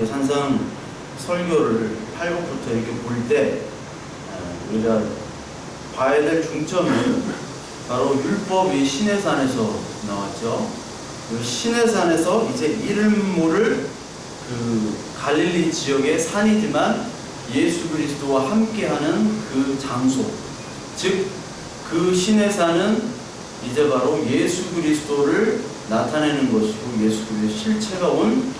산상 설교를 8곡부터 이렇게 볼 때 우리가 봐야 될 중점은 바로 율법이 시내산에서 나왔죠. 시내산에서 이제 이름 모를 그 갈릴리 지역의 산이지만 예수 그리스도와 함께하는 그 장소, 즉 그 시내산은 이제 바로 예수 그리스도를 나타내는 것이고 예수 그리스도의 실체가 온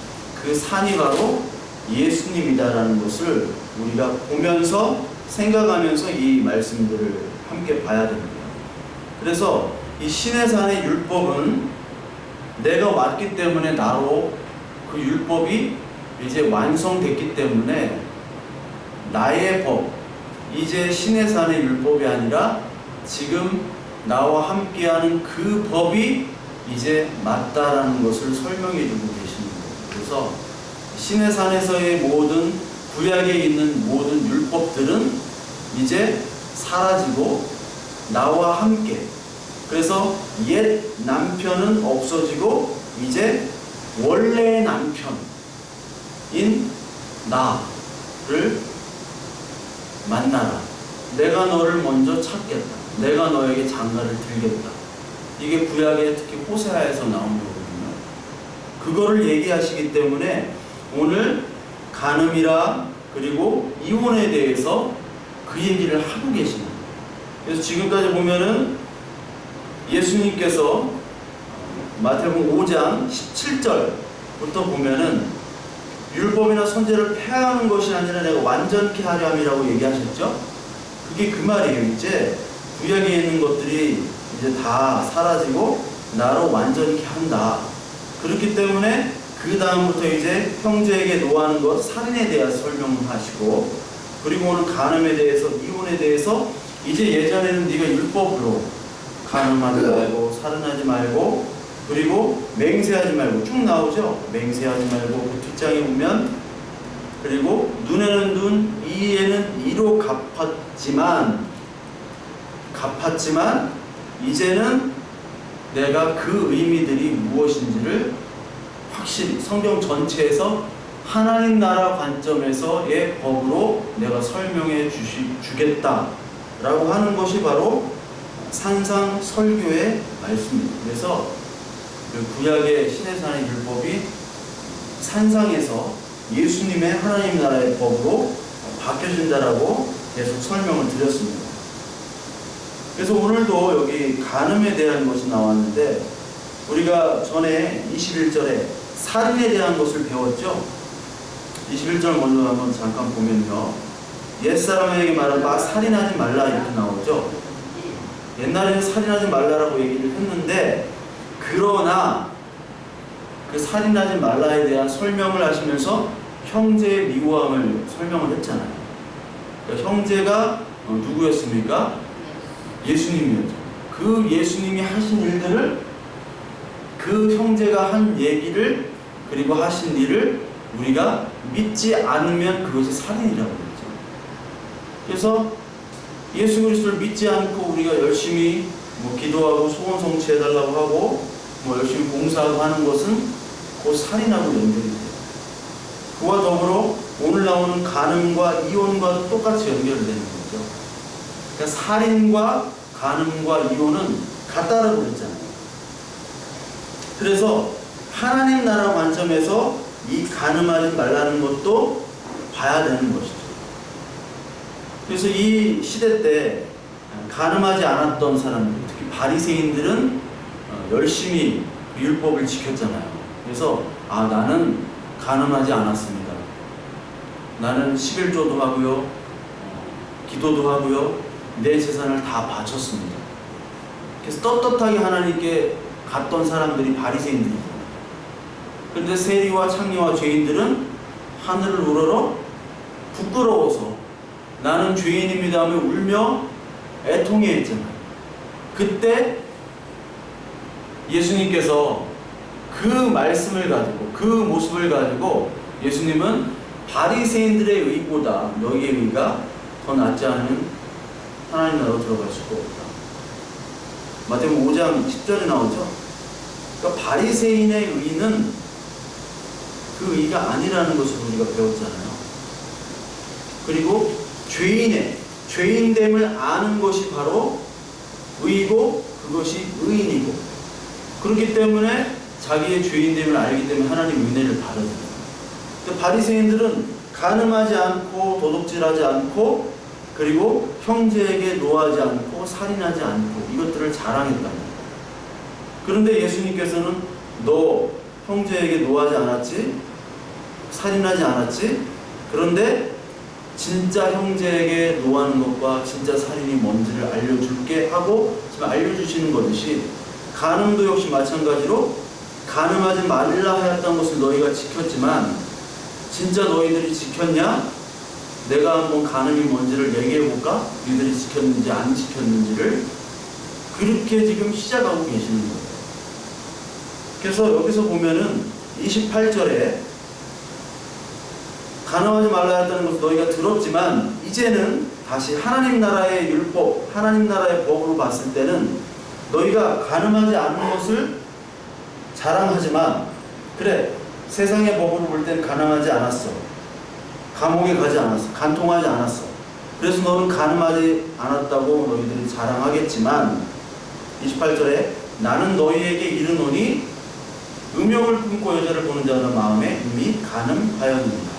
그 산이 바로 예수님이다라는 것을 우리가 보면서 생각하면서 이 말씀들을 함께 봐야 됩니다. 그래서 이 시내산의 율법은 내가 왔기 때문에 나로 그 율법이 이제 완성됐기 때문에 나의 법, 이제 시내산의 율법이 아니라 지금 나와 함께하는 그 법이 이제 맞다라는 것을 설명해 주고 계시는 거예요. 그래서 시내산에서의 모든 구약에 있는 모든 율법들은 이제 사라지고 나와 함께, 그래서 옛 남편은 없어지고 이제 원래의 남편인 나를 만나라. 내가 너를 먼저 찾겠다. 내가 너에게 장가를 들겠다. 이게 구약의 특히 호세아에서 나온 거거든요. 그거를 얘기하시기 때문에 오늘 간음이라 그리고 이혼에 대해서 그 얘기를 하고 계시는 거예요. 그래서 지금까지 보면은 예수님께서 마태복음 5장 17절부터 보면은 율법이나 선제를 폐하는 것이 아니라 내가 완전케 하려 함이라고 얘기하셨죠. 그게 그 말이에요. 이제 구약에 있는 것들이 이제 다 사라지고 나로 완전케 한다. 그렇기 때문에 그 다음부터 이제 형제에게 노하는 것, 살인에 대해서 설명하시고, 그리고 오늘 간음에 대해서, 이혼에 대해서 이제 예전에는 네가 율법으로 간음하지 말고 살인하지 말고 그리고 맹세하지 말고 쭉 나오죠. 맹세하지 말고 그 뒷장에 보면, 그리고 눈에는 눈, 이에는 이로 갚았지만 이제는 내가 그 의미들이 무엇인지를 확실히 성경 전체에서 하나님 나라 관점에서의 법으로 내가 설명해 주겠다라고 하는 것이 바로 산상 설교의 말씀입니다. 그래서 그 구약의 시내산의 율법이 산상에서 예수님의 하나님 나라의 법으로 바뀌어진다라고 계속 설명을 드렸습니다. 그래서 오늘도 여기 간음에 대한 것이 나왔는데, 우리가 전에 21절에 살인에 대한 것을 배웠죠. 21절 먼저 한번 잠깐 보면요, 옛사람에게 말한 바 살인하지 말라 이렇게 나오죠. 옛날에는 살인하지 말라라고 얘기를 했는데, 그러나 그 살인하지 말라에 대한 설명을 하시면서 형제의 미워함을 설명을 했잖아요. 그러니까 형제가 누구였습니까? 예수님이었죠. 그 예수님이 하신 일들을, 그 형제가 한 얘기를, 그리고 하신 일을 우리가 믿지 않으면 그것이 살인이라고 그랬죠. 그래서 예수 그리스도를 믿지 않고 우리가 열심히 기도하고 소원 성취해달라고 하고 열심히 봉사하고 하는 것은 곧 살인하고 연결이 돼요. 그와 더불어 오늘 나오는 간음과 이혼과도 똑같이 연결되는 거죠. 그러니까 살인과 간음과 이혼은 같다라고 그랬잖아요. 그래서 하나님 나라 관점에서 이 간음하지 말라는 것도 봐야 되는 것이죠. 그래서 이 시대 때 간음하지 않았던 사람들, 특히 바리새인들은 열심히 율법을 지켰잖아요. 그래서 나는 간음하지 않았습니다. 나는 11조도 하고요, 기도도 하고요, 내 재산을 다 바쳤습니다. 그래서 떳떳하게 하나님께 갔던 사람들이 바리새인들이죠. 그런데 세리와 창리와 죄인들은 하늘을 우러러 부끄러워서 나는 죄인입니다 하며 울며 애통해 했잖아요. 그때 예수님께서 그 말씀을 가지고, 그 모습을 가지고 예수님은 바리새인들의 의보다 너희의 의가 더 낫지 않으면 하나님 나라로 들어갈 수가 없다. 마태복음 5장 10절에 나오죠. 그러니까 바리새인의 의는 그 의가 아니라는 것을 우리가 배웠잖아요. 그리고 죄인됨을 아는 것이 바로 의고 그것이 의인이고, 그렇기 때문에 자기의 죄인됨을 알기 때문에 하나님 은혜를 받아들여요. 바리새인들은 가늠하지 않고 도둑질하지 않고 그리고 형제에게 노하지 않고 살인하지 않고 이것들을 자랑했단 말이에요. 그런데 예수님께서는 너 형제에게 노하지 않았지? 살인하지 않았지? 그런데 진짜 형제에게 노하는 것과 진짜 살인이 뭔지를 알려줄게 하고 지금 알려주시는 것이지, 간음도 역시 마찬가지로 간음하지 말라 하였던 것을 너희가 지켰지만 진짜 너희들이 지켰냐? 내가 한번 간음이 뭔지를 얘기해볼까? 너희들이 지켰는지 안 지켰는지를. 그렇게 지금 시작하고 계시는 거예요. 그래서 여기서 보면은 28절에 간음하지 말라 했다는 것을 너희가 들었지만 이제는 다시 하나님 나라의 율법, 하나님 나라의 법으로 봤을 때는 너희가 간음하지 않는 것을 자랑하지만, 그래 세상의 법으로 볼 땐 간음하지 않았어, 감옥에 가지 않았어, 간통하지 않았어, 그래서 너는 간음하지 않았다고 너희들이 자랑하겠지만 28절에 나는 너희에게 이르노니 음욕을 품고 여자를 보는 자는 마음에 이미 간음하였느니라.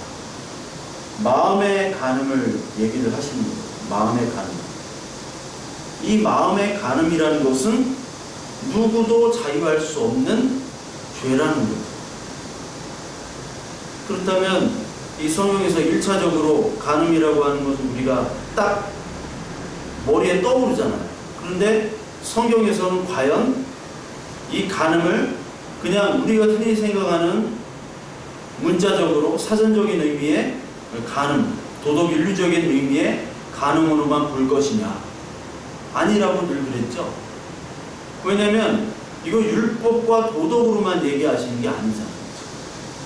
마음의 간음을 얘기를 하시는 거예요. 마음의 간음. 이 마음의 간음이라는 것은 누구도 자유할 수 없는 죄라는 거죠. 그렇다면 이 성경에서 1차적으로 간음이라고 하는 것은 우리가 딱 머리에 떠오르잖아요. 그런데 성경에서는 과연 이 간음을 그냥 우리가 흔히 생각하는 문자적으로 사전적인 의미의 간음, 도덕윤리적인 의미의 간음으로만 볼 것이냐? 아니라고 늘 그랬죠. 왜냐하면 이거 율법과 도덕으로만 얘기하시는 게 아니잖아요.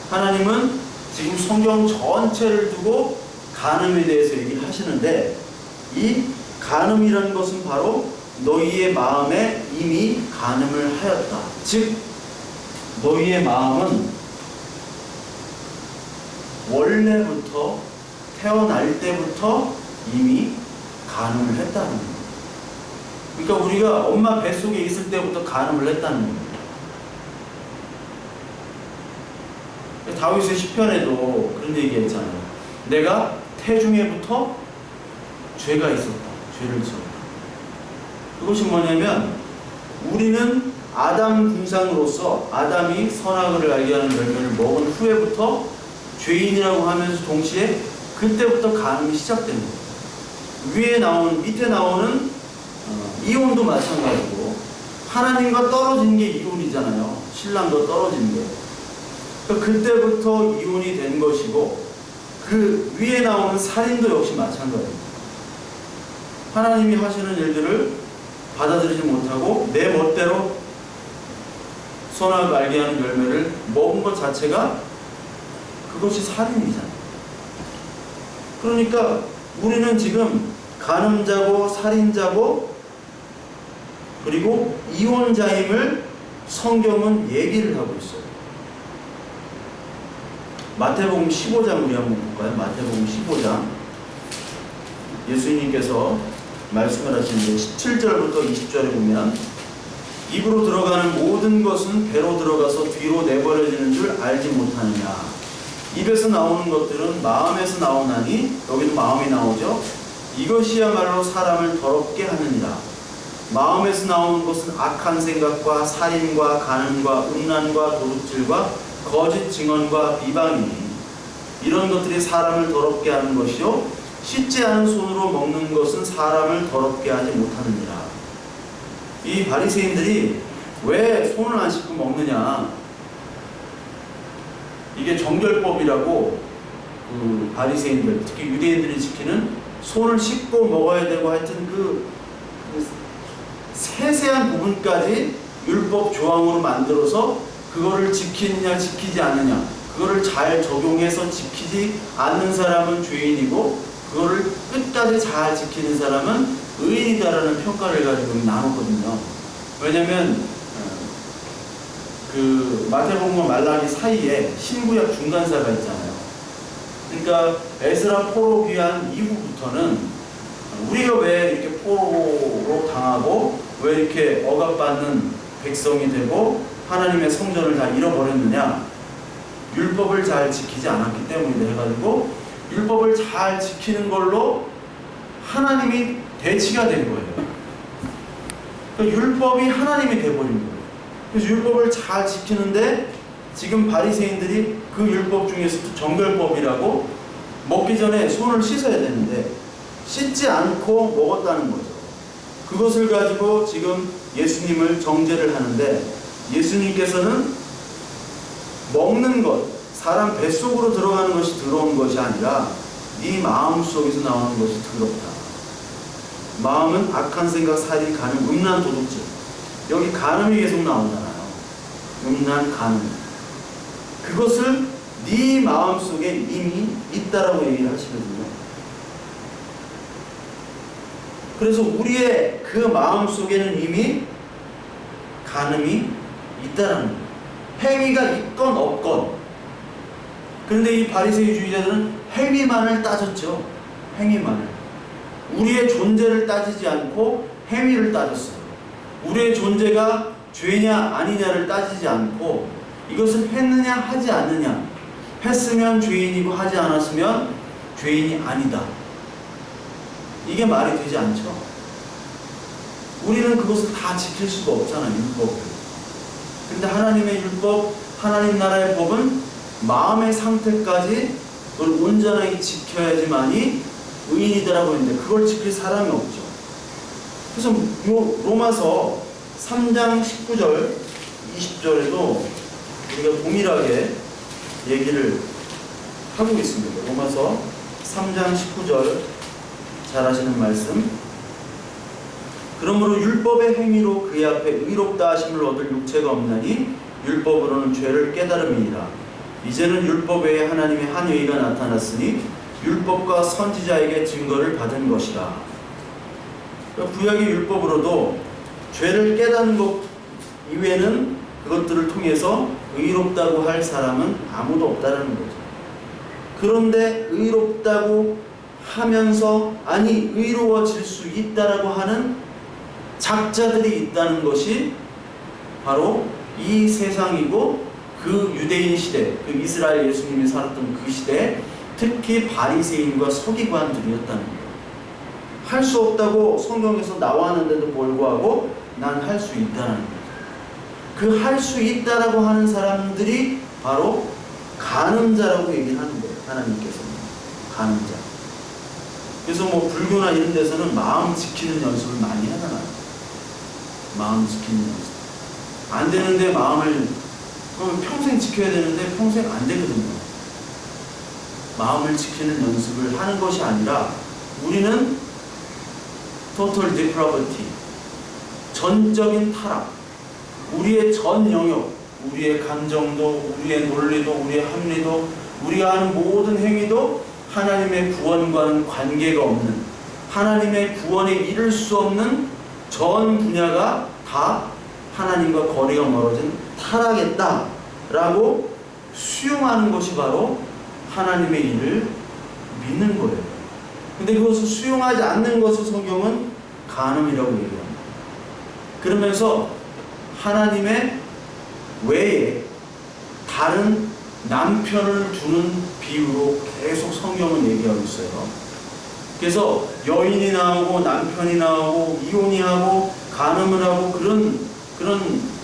하나님은 지금 성경 전체를 두고 간음에 대해서 얘기를 하시는데, 이 간음이라는 것은 바로 너희의 마음에 이미 간음을 하였다. 즉 너희의 마음은 원래부터 태어날 때부터 이미 간음을 했다는 거예요. 그러니까 우리가 엄마 뱃속에 있을 때부터 간음을 했다는 겁니다. 다윗의 시편에도 그런 얘기 했잖아요. 내가 태중에부터 죄가 있었다. 죄를 지었다. 그것이 뭐냐면 우리는 아담 군상으로서 아담이 선악을 알게 하는 열매를 먹은 후에부터 죄인이라고 하면서 동시에 그때부터 간음이 시작된 거예요. 위에 나오는, 밑에 나오는 이혼도 마찬가지고 하나님과 떨어진 게 이혼이잖아요. 신랑과 떨어진 게. 그때부터 이혼이 된 것이고, 그 위에 나오는 살인도 역시 마찬가지입니다. 하나님이 하시는 일들을 받아들이지 못하고 내 멋대로 선악을 알게 하는 열매를 먹은 것 자체가 그것이 살인이잖아요. 그러니까 우리는 지금 간음자고 살인자고 그리고 이혼자임을 성경은 얘기를 하고 있어요. 마태복음 15장 우리 한번 볼까요? 마태복음 15장. 예수님께서 말씀을 하시는데 17절부터 20절에 보면 입으로 들어가는 모든 것은 배로 들어가서 뒤로 내버려지는 줄 알지 못하느냐. 입에서 나오는 것들은 마음에서 나오나니, 여기도 마음이 나오죠. 이것이야말로 사람을 더럽게 하느니라. 마음에서 나오는 것은 악한 생각과 살인과 간음과 음란과 도둑질과 거짓 증언과 비방이니 이런 것들이 사람을 더럽게 하는 것이요 씻지 않은 손으로 먹는 것은 사람을 더럽게 하지 못하느니라. 이 바리새인들이 왜 손을 안 씻고 먹느냐? 이게 정결법이라고 그 바리새인들, 특히 유대인들이 지키는 손을 씻고 먹어야 되고 하여튼 그 세세한 부분까지 율법 조항으로 만들어서 그거를 지키느냐 지키지 않느냐, 그거를 잘 적용해서 지키지 않는 사람은 죄인이고 그거를 끝까지 잘 지키는 사람은 의인이다라는 평가를 가지고 나눴거든요. 왜냐면 그 마태복음과 말라기 사이에 신구약 중간사가 있잖아요. 그러니까 에스라 포로 귀환 이후부터는 우리가 왜 이렇게 포로로 당하고 왜 이렇게 억압받는 백성이 되고 하나님의 성전을 다 잃어버렸느냐? 율법을 잘 지키지 않았기 때문이다 해가지고 율법을 잘 지키는 걸로 하나님이 대치가 된 거예요. 그러니까 율법이 하나님이 돼버린 거예요. 그래서 율법을 잘 지키는데 지금 바리새인들이 그 율법 중에서도 정결법이라고 먹기 전에 손을 씻어야 되는데 씻지 않고 먹었다는 거죠. 그것을 가지고 지금 예수님을 정죄를 하는데 예수님께서는 먹는 것, 사람 뱃속으로 들어가는 것이 더러운 것이 아니라 네 마음 속에서 나오는 것이 더럽다. 마음은 악한 생각, 살인, 간음, 음란, 도둑질. 여기 간음이 계속 나오잖아요. 음란, 간음. 그것을 네 마음 속에 이미 있다라고 얘기를 하시거든요. 그래서 우리의 그 마음 속에는 이미 간음이 있다라는 거예요. 행위가 있건 없건. 그런데 이 바리새이주의자들은 행위만을 따졌죠. 행위만을. 우리의 존재를 따지지 않고 행위를 따졌어요. 우리의 존재가 죄냐 아니냐를 따지지 않고 이것을 했느냐 하지 않느냐, 했으면 죄인이고 하지 않았으면 죄인이 아니다. 이게 말이 되지 않죠. 우리는 그것을 다 지킬 수가 없잖아요. 율법을. 근데 하나님의 율법, 하나님 나라의 법은 마음의 상태까지 그걸 온전하게 지켜야지만이 의인이다라고 했는데 그걸 지킬 사람이 없죠. 그래서 로마서 3장 19절, 20절에도 우리가 동일하게 얘기를 하고 있습니다. 로마서 3장 19절 잘 아시는 말씀. 그러므로 율법의 행위로 그의 앞에 의롭다 하심을 얻을 육체가 없나니 율법으로는 죄를 깨달음이니라. 이제는 율법 외에 하나님의 한 의가 나타났으니 율법과 선지자에게 증거를 받은 것이라. 구약의 율법으로도 죄를 깨닫는 것 이외에는 그것들을 통해서 의롭다고 할 사람은 아무도 없다는 거죠. 그런데 의롭다고 하면서 아니 의로워질 수 있다라고 하는 작자들이 있다는 것이 바로 이 세상이고 그 유대인 시대, 그 이스라엘 예수님이 살았던 그 시대, 특히 바리새인과 서기관들이었다는 거예요. 할 수 없다고 성경에서 나왔는데도 불구하고 난 할 수 있다는 거예요. 그 할 수 있다라고 하는 사람들이 바로 간음자라고 얘기를 하는 거예요. 하나님께서는 간음자. 그래서 뭐 불교나 이런 데서는 마음 지키는 연습을 많이 하잖아요. 마음 지키는 연습. 안 되는데 마음을 그럼 평생 지켜야 되는데 평생 안 되거든요. 마음을 지키는 연습을 하는 것이 아니라 우리는 total depravity, 전적인 타락, 우리의 전 영역, 우리의 감정도, 우리의 논리도, 우리의 합리도, 우리가 하는 모든 행위도 하나님의 구원과는 관계가 없는, 하나님의 구원에 이를 수 없는 전 분야가 다 하나님과 거리가 멀어진 타락했다라고 수용하는 것이 바로 하나님의 일을 믿는 거예요. 근데 그것을 수용하지 않는 것을 성경은 간음이라고 얘기합니다. 그러면서 하나님의 외에 다른 남편을 두는 비유로 계속 성경은 얘기하고 있어요. 그래서 여인이 나오고 남편이 나오고 이혼이 하고 간음을 하고 그런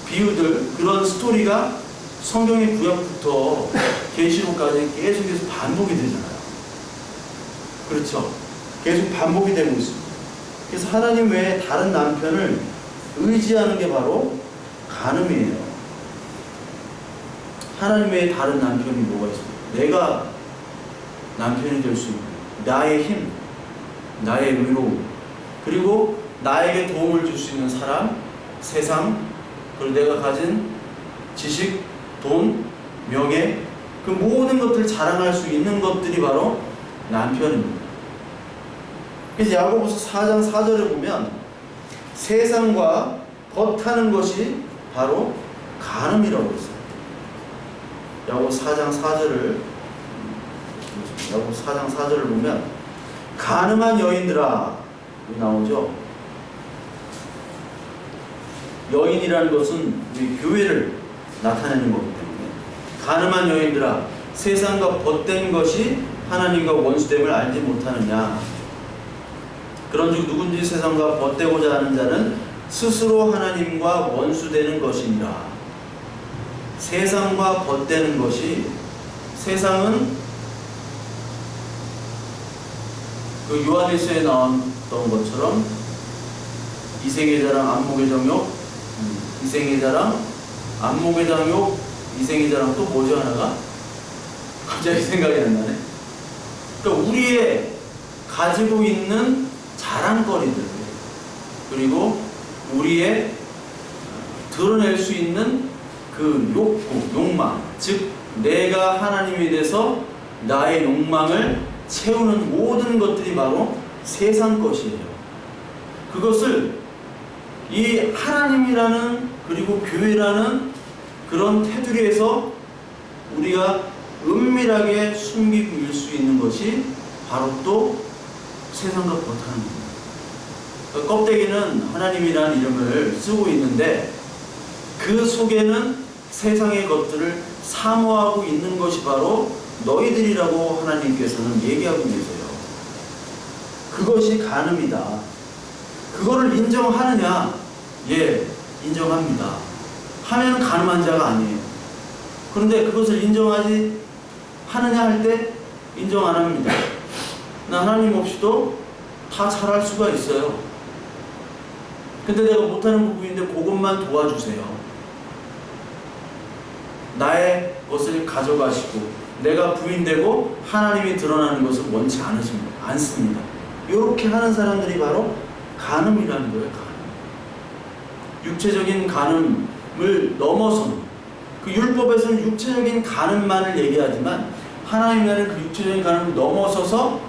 비유들, 그런 스토리가 성경의 구약부터 계시록까지 계속해서 반복이 되잖아요. 그렇죠? 계속 반복이 되고 있습니다. 그래서 하나님 외에 다른 남편을 의지하는 게 바로 간음이에요. 하나님 외에 다른 남편이 뭐가 있습니까? 내가 남편이 될 수 있는 나의 힘, 나의 의로움, 그리고 나에게 도움을 줄 수 있는 사람, 세상, 그리고 내가 가진 지식, 돈, 명예, 그 모든 것들을 자랑할 수 있는 것들이 바로 남편입니다. 그래서 야고보서 4장 4절에 보면 세상과 겉하는 것이 바로 간음이라고 했어요. 야고보서 4장 4절을 보면 간음한 여인들아, 여기 나오죠. 여인이라는 것은 우리 교회를 나타내는 거기 때문에 간음한 여인들아, 세상과 벗된 것이 하나님과 원수됨을 알지 못하느냐. 그런즉 누군지 세상과 벗되고자 하는 자는 스스로 하나님과 원수되는 것이니라. 세상과 벗되는 것이, 세상은 그 요한일서에 나왔던 것처럼 이생의 자랑, 안목의 정욕, 이생의 자랑, 안목의 정욕, 이생의 자랑, 또 뭐죠 하나가? 갑자기 생각이 안 나네. 그러니까 우리의 가지고 있는 자랑거리들, 그리고 우리의 드러낼 수 있는 그 욕구, 욕망, 즉 내가 하나님에 대해서 나의 욕망을 채우는 모든 것들이 바로 세상 것이에요. 그것을 이 하나님이라는, 그리고 교회라는 그런 테두리에서 우리가 은밀하게 숨기고 있을 수 있는 것이 바로 또 세상과 벗하는 겁니다. 그 껍데기는 하나님이라는 이름을 쓰고 있는데 그 속에는 세상의 것들을 사모하고 있는 것이 바로 너희들이라고 하나님께서는 얘기하고 계세요. 그것이 간음이다. 그거를 인정하느냐? 예, 인정합니다. 하면 간음한 자가 아니에요. 그런데 그것을 인정하지 하느냐 할 때 인정 안 합니다. 나 하나님 없이도 다 잘할 수가 있어요. 근데 내가 못하는 부분인데 그것만 도와주세요. 나의 것을 가져가시고 내가 부인되고 하나님이 드러나는 것을 원치 않습니다. 이렇게 하는 사람들이 바로 간음이라는 거예요. 간음. 육체적인 간음을 넘어선, 그 율법에서는 육체적인 간음만을 얘기하지만 하나님이라는 그 육체적인 간음을 넘어서서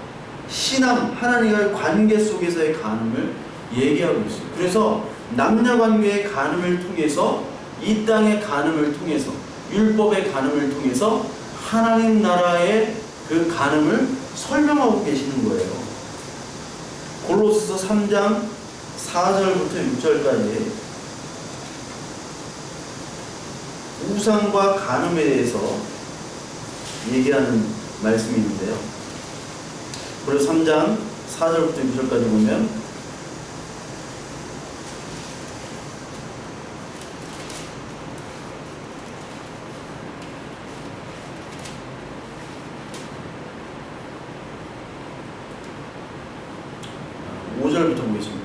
신앙, 하나님과의 관계 속에서의 간음을 얘기하고 있어요. 그래서 남녀관계의 간음을 통해서, 이 땅의 간음을 통해서, 율법의 간음을 통해서 하나님 나라의 그 간음을 설명하고 계시는 거예요. 골로새서 3장 4절부터 6절까지 우상과 간음에 대해서 얘기하는 말씀이 있는데요. 그래서 3장 4절부터 6절까지 보면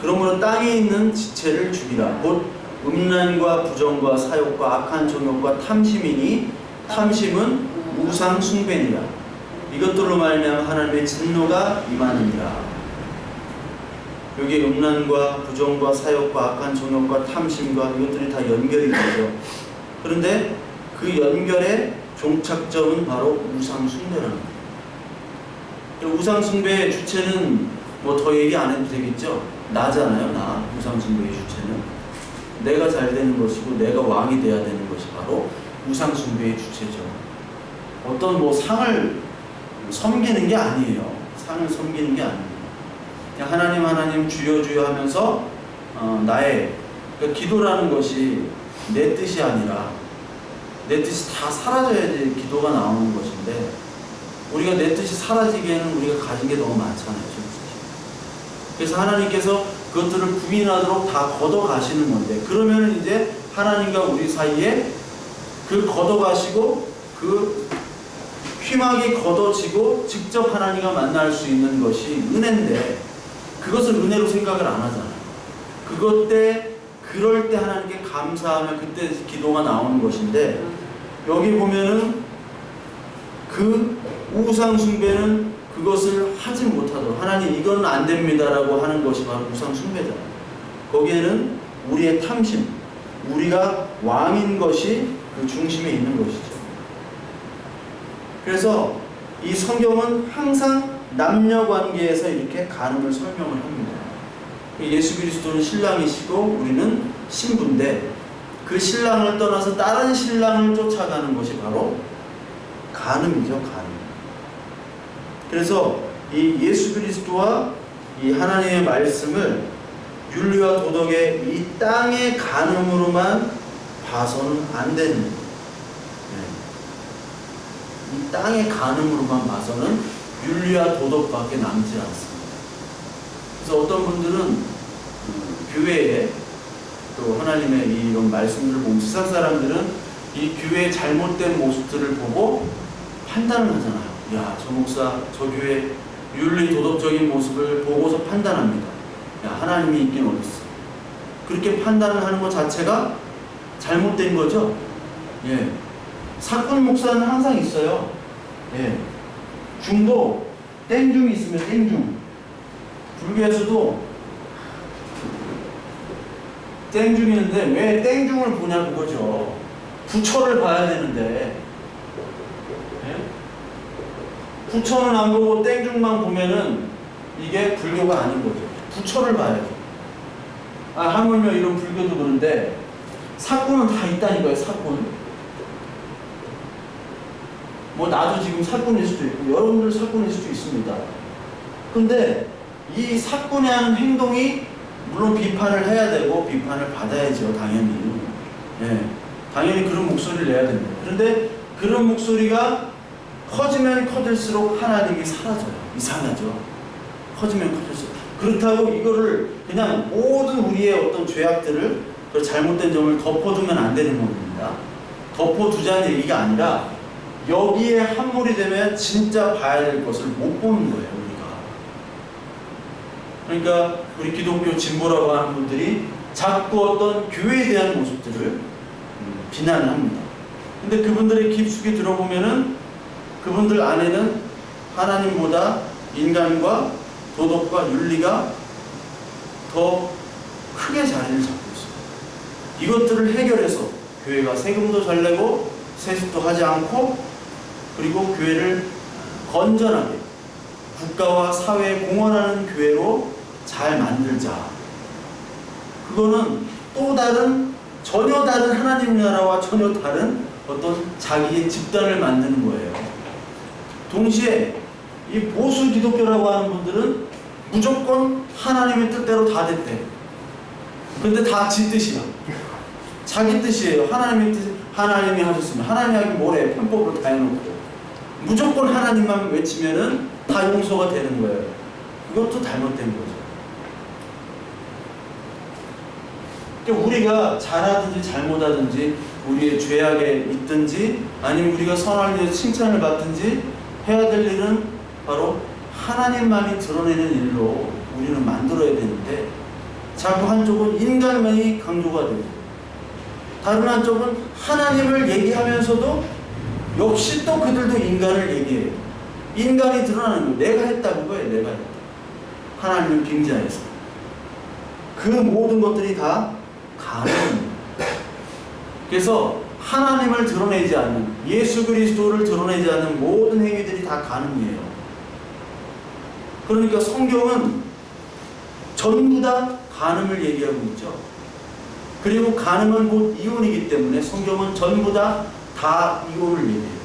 그러므로 땅에 있는 지체를 죽이라. 곧 음란과 부정과 사욕과 악한 정욕과 탐심이니 탐심은 우상 숭배니라. 이것들로 말미암아 하나님의 진노가 임하느니라. 여기에 음란과 부정과 사욕과 악한 정욕과 탐심과 이것들이 다 연결이 되죠. 그런데 그 연결의 종착점은 바로 우상 숭배라는 거예요. 우상 숭배의 주체는 뭐 더 얘기 안 해도 되겠죠? 나잖아요. 나. 우상 숭배의 주체는 내가 잘 되는 것이고 내가 왕이 돼야 되는 것이 바로 우상 숭배의 주체죠. 어떤 뭐 상을 섬기는 게 아니에요. 상을 섬기는 게 아니에요. 그냥 하나님 주여 주여 하면서 나의 그러니까 기도라는 것이 내 뜻이 아니라 내 뜻이 다 사라져야지 기도가 나오는 것인데, 우리가 내 뜻이 사라지기에는 우리가 가진 게 너무 많잖아요. 솔직히. 그래서 하나님께서 그것들을 부인하도록 다 걷어가시는 건데, 그러면 이제 하나님과 우리 사이에 그 걷어가시고 그 휘막이 걷어지고 직접 하나님과 만날 수 있는 것이 은혜인데, 그것을 은혜로 생각을 안 하잖아요. 그럴 때 하나님께 감사하면 그때 기도가 나오는 것인데, 여기 보면은 그 우상 숭배는 그것을 하지 못하도록, 하나님 이건 안 됩니다라고 하는 것이 바로 우상 숭배잖아요. 거기에는 우리의 탐심, 우리가 왕인 것이 그 중심에 있는 것이죠. 그래서 이 성경은 항상 남녀 관계에서 이렇게 간음을 설명을 합니다. 예수 그리스도는 신랑이시고 우리는 신부인데, 그 신랑을 떠나서 다른 신랑을 쫓아가는 것이 바로 간음이죠, 간음. 그래서 이 예수 그리스도와 이 하나님의 말씀을 윤리와 도덕의 이 땅의 간음으로만 봐서는 안 되는 거예요. 이 땅의 간음으로만 봐서는 윤리와 도덕밖에 남지 않습니다. 그래서 어떤 분들은 교회에 또 하나님의 이런 말씀들을 보면 세상 사람들은 이 교회의 잘못된 모습들을 보고 판단을 하잖아요. 야, 저 목사, 저 교회 윤리 도덕적인 모습을 보고서 판단합니다. 야, 하나님이 있긴 어딨어. 그렇게 판단을 하는 것 자체가 잘못된 거죠. 예. 사꾼 목사는 항상 있어요. 예. 중도 땡중이 있으면 땡중. 불교에서도 땡중이 있는데 왜 땡중을 보냐 그거죠. 부처를 봐야 되는데, 예? 부처는 안 보고 땡중만 보면은 이게 불교가 아닌 거죠. 부처를 봐야죠. 하물며 이런 불교도 그런데 사꾼은 다 있다니까요. 사꾼. 뭐 나도 지금 사꾼일 수도 있고 여러분들 사꾼일 수도 있습니다. 근데 이 사꾼의 하는 행동이 물론 비판을 해야 되고 비판을 받아야죠. 당연히. 예, 당연히 그런 목소리를 내야 됩니다. 그런데 그런 목소리가 커지면 커질수록 하나님이 사라져요. 이상하죠. 커지면 커질수록. 그렇다고 이거를 그냥 모든 우리의 어떤 죄악들을, 그 잘못된 점을 덮어두면 안 되는 겁니다. 덮어두자는 얘기가 아니라 여기에 함몰이 되면 진짜 봐야 될 것을 못 보는 거예요, 우리가. 그러니까 우리 기독교 진보라고 하는 분들이 자꾸 어떤 교회에 대한 모습들을 비난을 합니다. 근데 그분들의 깊숙이 들어보면은 그분들 안에는 하나님보다 인간과 도덕과 윤리가 더 크게 자리를 잡고 있어요. 이것들을 해결해서 교회가 세금도 잘 내고 세습도 하지 않고, 그리고 교회를 건전하게 국가와 사회에 공헌하는 교회로 잘 만들자. 그거는 또 다른, 전혀 다른 하나님 나라와 전혀 다른 어떤 자기의 집단을 만드는 거예요. 동시에 이 보수 기독교라고 하는 분들은 무조건 하나님의 뜻대로 다 됐대. 근데 다 지 뜻이야. 자기 뜻이에요. 하나님의 뜻, 하나님이 하셨으면 하나님이 하긴 뭐래. 편법으로 다 해놓고 무조건 하나님만 외치면은 다 용서가 되는 거예요. 이것도 잘못된 거죠. 그러니까 우리가 잘하든지 잘못하든지, 우리의 죄악에 있든지 아니면 우리가 선할 일에 칭찬을 받든지 해야 될 일은 바로 하나님만이 드러내는 일로 우리는 만들어야 되는데, 자꾸 한쪽은 인간만이 강조가 되고 다른 한쪽은 하나님을 얘기하면서도 역시 또 그들도 인간을 얘기해요. 인간이 드러나는 거예요. 내가 했다 그거예요. 내가 했다. 하나님을 빙자해서. 그 모든 것들이 다 간음입니다. 그래서 하나님을 드러내지 않는, 예수 그리스도를 드러내지 않는 모든 행위들이 다 간음이에요. 그러니까 성경은 전부 다 간음을 얘기하고 있죠. 그리고 간음은 곧 이혼이기 때문에 성경은 전부 다 이혼을 얘기해요.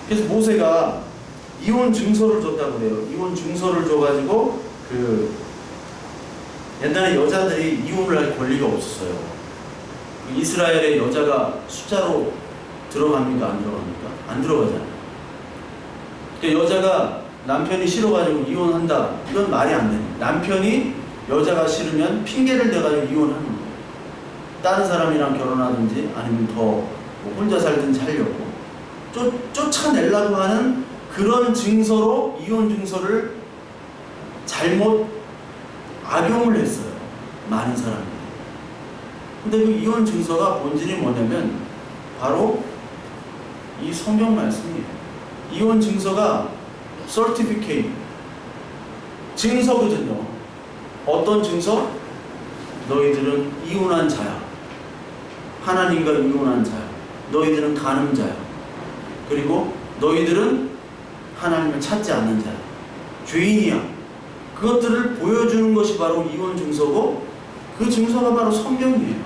그래서 모세가 이혼 증서를 줬다고 그래요. 이혼 증서를 줘가지고 옛날에 여자들이 이혼을 할 권리가 없었어요. 이스라엘의 여자가 숫자로 들어갑니까? 안 들어갑니까? 안 들어가잖아요. 그러니까 여자가 남편이 싫어가지고 이혼한다. 이건 말이 안 됩니다. 남편이 여자가 싫으면 핑계를 대가지고 이혼하는 거예요. 다른 사람이랑 결혼하든지 아니면 더 뭐 혼자 살든지 하려고 쫓아내려고 하는 그런 증서로 이혼 증서를 잘못 악용을 했어요. 많은 사람들이. 근데 그 이혼 증서가 본질이 뭐냐면 바로 이 성경 말씀이에요. 이혼 증서가 certificate, 증서거든요. 어떤 증서? 너희들은 이혼한 자야. 하나님과 이혼한 자야. 너희들은 간음자야. 그리고 너희들은 하나님을 찾지 않는 자야. 죄인이야. 그것들을 보여주는 것이 바로 이혼 증서고, 그 증서가 바로 성경이에요.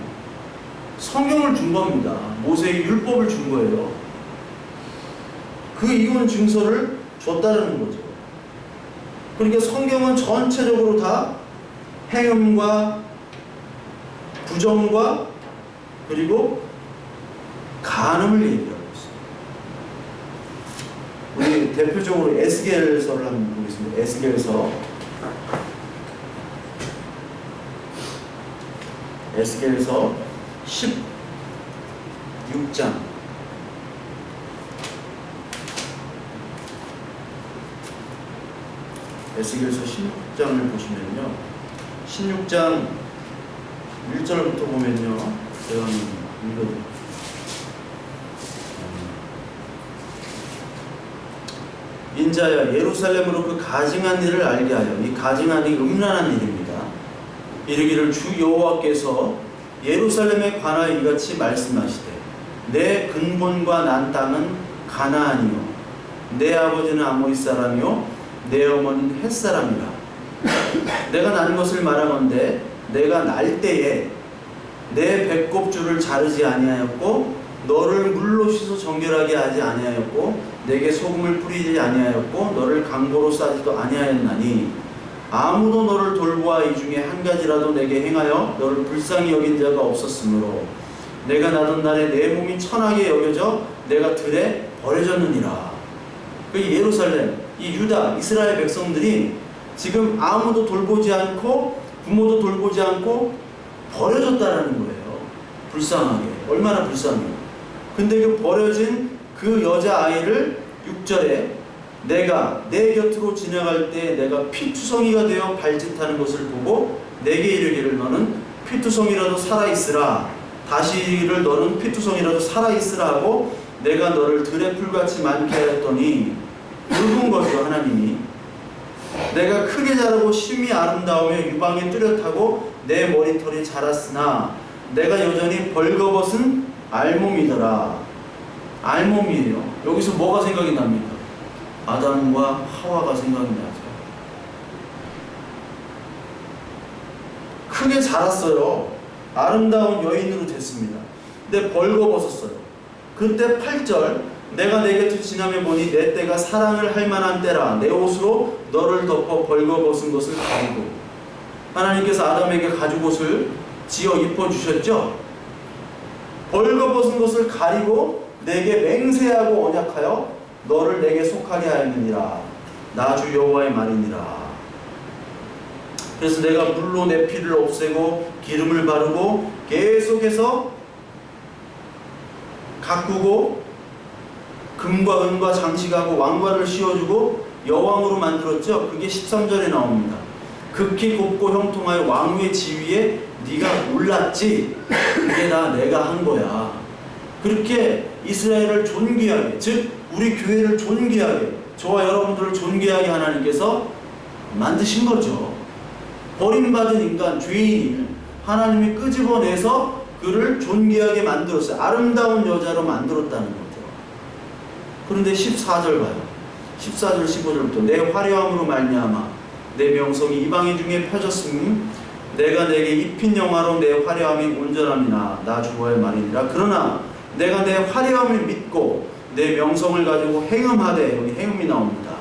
성경을 준 겁니다. 모세의 율법을 준 거예요. 그 이혼 증서를 줬다는 거죠. 그러니까 성경은 전체적으로 다 행음과 부정과 그리고 간음을 얘기하고 있어요. 우리 대표적으로 에스겔서를 한번 보겠습니다. 에스겔서 16장 에스겔서 16장을 보시면요, 16장 1절부터 보면요, 제가 한번 읽어드릴게요. 인자야, 예루살렘으로 그 가증한 일을 알게 하여. 이 가증한 일이 음란한 일입니다. 이르기를 주 여호와께서 예루살렘에 관하여 이같이 말씀하시되, 내 근본과 난 땅은 가나안이요 내 아버지는 아모리 사람이요 내 어머니는 헷 사람이라. 내가 난 것을 말하건대 내가 날 때에 내 배꼽줄을 자르지 아니하였고 너를 물로 씻어 정결하게 하지 아니하였고 내게 소금을 뿌리지 아니하였고 너를 강보로 싸지도 아니하였나니 아무도 너를 돌보아 이 중에 한 가지라도 내게 행하여 너를 불쌍히 여긴 자가 없었으므로 내가 나던 날에 내 몸이 천하게 여겨져 내가 들에 버려졌느니라. 그 예루살렘, 이 유다, 이스라엘 백성들이 지금 아무도 돌보지 않고 부모도 돌보지 않고 버려졌다라는 거예요. 불쌍하게. 얼마나 불쌍해요. 근데 그 버려진 그 여자아이를 6절에 내가 내 곁으로 지나갈 때 내가 피투성이가 되어 발짓하는 것을 보고 내게 이르기를 너는 피투성이라도 살아있으라. 다시를 너는 피투성이라도 살아있으라 하고 내가 너를 들의 풀같이 많게 하였더니 굵은 거죠. 하나님이 내가 크게 자라고 심히 아름다우며 유방이 뚜렷하고 내 머리털이 자랐으나 내가 여전히 벌거벗은 알몸이더라. 알몸이에요. 여기서 뭐가 생각이 납니까? 아담과 하와가 생각이 나죠. 크게 자랐어요. 아름다운 여인으로 됐습니다. 근데 벌거벗었어요. 그때 8절 내가 내 곁을 지나며 보니 내 때가 사랑을 할 만한 때라. 내 옷으로 너를 덮어 벌거벗은 것을 가리고. 하나님께서 아담에게 가죽옷을 지어 입혀주셨죠. 벌거벗은 것을 가리고 내게 맹세하고 언약하여 너를 내게 속하게 하였느니라. 나 주 여호와의 말이니라. 그래서 내가 물로 내 피를 없애고 기름을 바르고 계속해서 가꾸고 금과 은과 장식하고 왕관을 씌워주고 여왕으로 만들었죠. 그게 13절에 나옵니다. 극히 곱고 형통하여 왕위의 지위에 네가 올랐지. 그게 다 내가 한 거야. 그렇게 이스라엘을 존귀하게, 즉 우리 교회를 존귀하게, 저와 여러분들을 존귀하게 하나님께서 만드신 거죠. 버림받은 인간, 죄인을 하나님이 끄집어내서 그를 존귀하게 만들었어요. 아름다운 여자로 만들었다는 거죠. 그런데 14절 봐요. 14절 15절부터 내 화려함으로 말미암아 내 명성이 이방인 중에 펴졌으니 내가 내게 입힌 영화로 내 화려함이 온전함이나 나 주의 말이니라. 그러나 내가 내 화려함을 믿고 내 명성을 가지고 행음하되, 여기 행음이 나옵니다.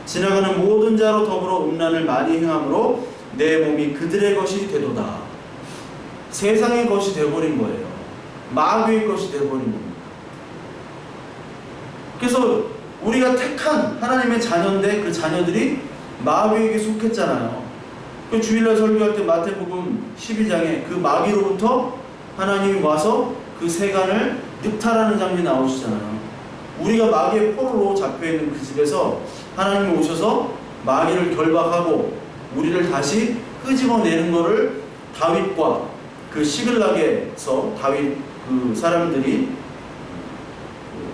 지나가는 모든 자로 더불어 음란을 많이 행함으로 내 몸이 그들의 것이 되도다. 세상의 것이 되어버린 거예요. 마귀의 것이 되어버린 겁니다. 그래서 우리가 택한 하나님의 자녀인데 그 자녀들이 마귀에게 속했잖아요. 그 주일날 설교할 때 마태복음 12장에 그 마귀로부터 하나님이 와서 그 세간을 늑탈하는 장면이 나오시잖아요. 우리가 마귀의 포로로 잡혀있는 그 집에서 하나님이 오셔서 마귀를 결박하고 우리를 다시 끄집어내는 것을 다윗과 그 시글락에서 다윗 그 사람들이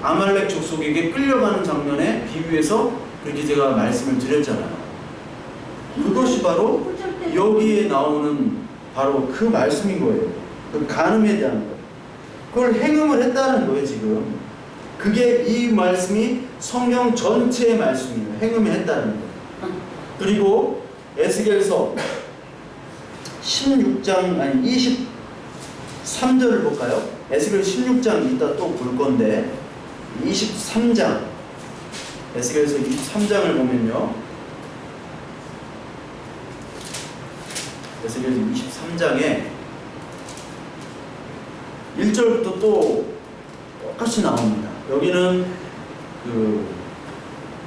아말렉 족속에게 끌려가는 장면에 비유해서 그렇게 제가 말씀을 드렸잖아요. 그것이 바로 여기에 나오는 바로 그 말씀인 거예요. 그 간음에 대한 거. 그걸 행음을 했다는 거예요, 지금. 그게 이 말씀이 성경 전체의 말씀이에요. 행음을 했다는 거예요. 그리고 에스겔서 16장, 아니 23절을 볼까요? 에스겔 16장 이따 또 볼 건데 23장, 에스겔서 23장을 보면요, 에스겔서 23장에 1절부터 또 똑같이 나옵니다. 여기는 그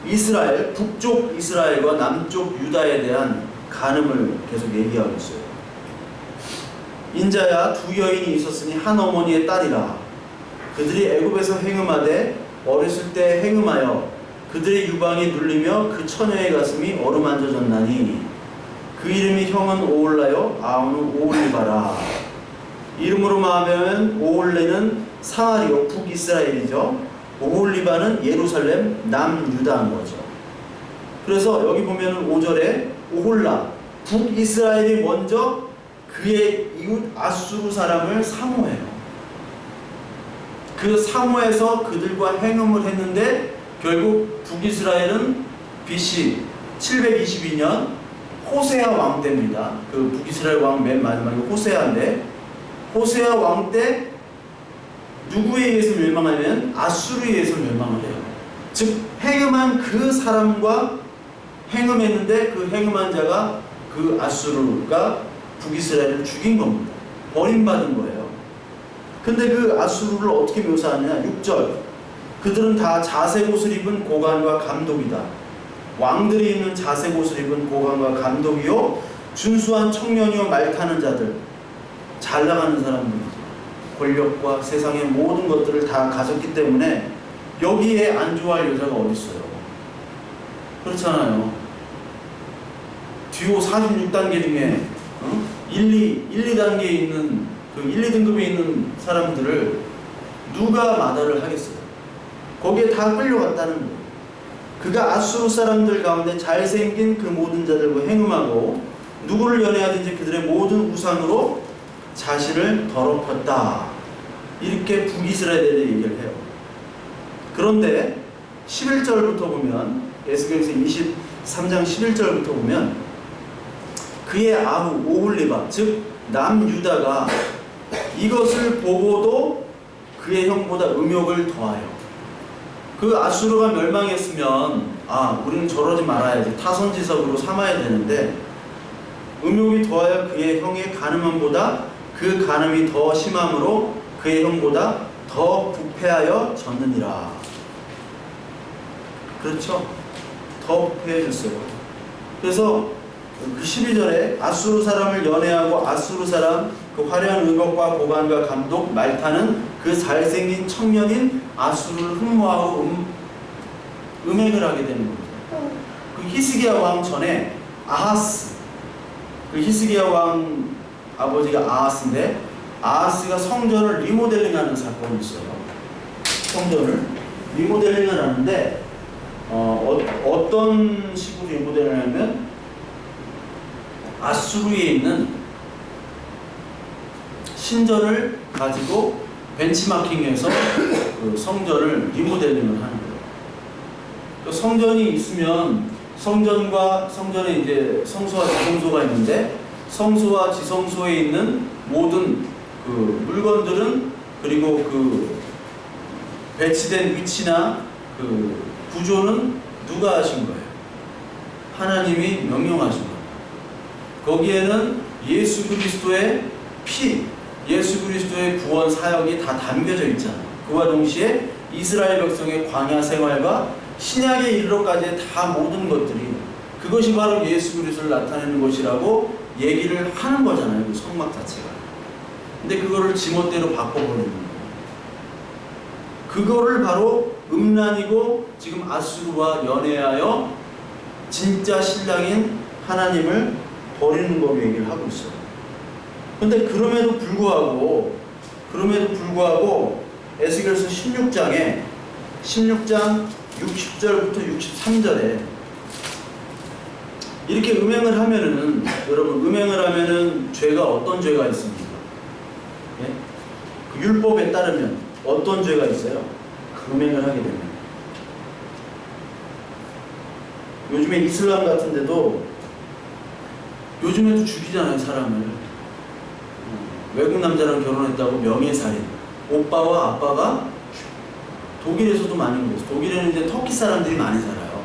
이스라엘, 북쪽 이스라엘과 남쪽 유다에 대한 간음을 계속 얘기하고 있어요. 인자야, 두 여인이 있었으니 한 어머니의 딸이라. 그들이 애굽에서 행음하되 어렸을 때 행음하여 그들의 유방이 눌리며 그 처녀의 가슴이 어루만져졌나니 그 이름이 형은 오홀라요 아우는 오홀리바라. 이름으로 말하면 오홀레는 사마리오 북이스라엘이죠. 오홀리바는 예루살렘 남유다인 거죠. 그래서 여기 보면 5절에 오홀라 북이스라엘이 먼저 그의 이웃 아수르 사람을 사모해요. 그 사모해서 그들과 행음을 했는데 결국 북이스라엘은 BC 722년 호세아 왕 때입니다. 그 북이스라엘 왕 맨 마지막에 호세아인데, 호세아 왕 때 누구에 의해서 멸망하면 아수르에 의해서 멸망을 해요. 즉 행음한 그 사람과 행음했는데 그 행음한 자가 그 아수르가 북이스라엘을 죽인 겁니다. 버림받은 거예요. 근데 그 아수르를 어떻게 묘사하느냐. 6절 그들은 다 자색 옷을 입은 고관과 감독이다. 왕들이 입는 자색 옷을 입은 고관과 감독이요 준수한 청년이요 말타는 자들, 잘 나가는 사람들이죠. 권력과 세상의 모든 것들을 다 가졌기 때문에 여기에 안 좋아할 여자가 어디 있어요. 그렇잖아요. 뒤로 46단계 중에 1, 2단계에 있는 그 1, 2등급에 있는 사람들을 누가 마다를 하겠어요. 거기에 다 끌려갔다는 거예요. 그가 아수르 사람들 가운데 잘생긴 그 모든 자들과 행음하고 누구를 연애하든지 그들의 모든 우상으로 자신을 더럽혔다. 이렇게 북이스라엘에 얘기를 해요. 그런데 11절부터 보면, 에스겔서 23장 11절부터 보면 그의 아우 오홀리바 즉 남유다가 이것을 보고도 그의 형보다 음욕을 더하여, 그 아수르가 멸망했으면 우리는 저러지 말아야지 타선지석으로 삼아야 되는데 음욕이 더하여 그의 형의 간음함보다 그 간음이 더 심함으로 그의 형보다 더 부패하여 졌느니라. 그렇죠? 더 부패해졌어요. 그래서 그 12절에 아수르 사람을 연애하고 아수르 사람 그 화려한 의복과 고관과 감독 말타는 그 잘생긴 청년인 아수르를 흠모하고 음행을 하게 되는 겁니다. 그 히스기야 왕 전에 아하스, 그 히스기야 왕 아버지가 아하스인데 아하스가 성전을 리모델링하는 사건이 있어요. 성전을 리모델링을 하는데 어떤 식으로 리모델링을 하면 아수르에 있는 신전을 가지고 벤치마킹해서 그 성전을 리모델링을 하는 거예요. 그 성전이 있으면 성전과 성전에 이제 성소와 지성소가 있는데 성소와 지성소에 있는 모든 그 물건들은 그리고 그 배치된 위치나 그 구조는 누가 하신 거예요? 하나님이 명령하신 거예요. 거기에는 예수 그리스도의 피, 예수 그리스도의 구원 사역이 다 담겨져 있잖아요. 그와 동시에 이스라엘 백성의 광야 생활과 신약에 이르러까지 다 모든 것들이 그것이 바로 예수 그리스도를 나타내는 것이라고 얘기를 하는 거잖아요. 그 성막 자체가. 근데 그거를 지멋대로 바꿔버리는 거예요. 그거를 바로 음란이고 지금 아수르와 연애하여 진짜 신랑인 하나님을 버리는 거로 얘기를 하고 있어요. 근데 그럼에도 불구하고 에스겔서 16장 60절부터 63절에 이렇게 음행을 하면은, 여러분 음행을 하면은 죄가 어떤 죄가 있습니까? 예? 그 율법에 따르면 어떤 죄가 있어요? 음행을 하게 되면. 요즘에 이슬람 같은 데도 요즘에도 죽이잖아요, 사람을. 외국 남자랑 결혼했다고 명예살인. 오빠와 아빠가 독일에서도 많이 그랬어요. 독일에는 이제 터키 사람들이 많이 살아요.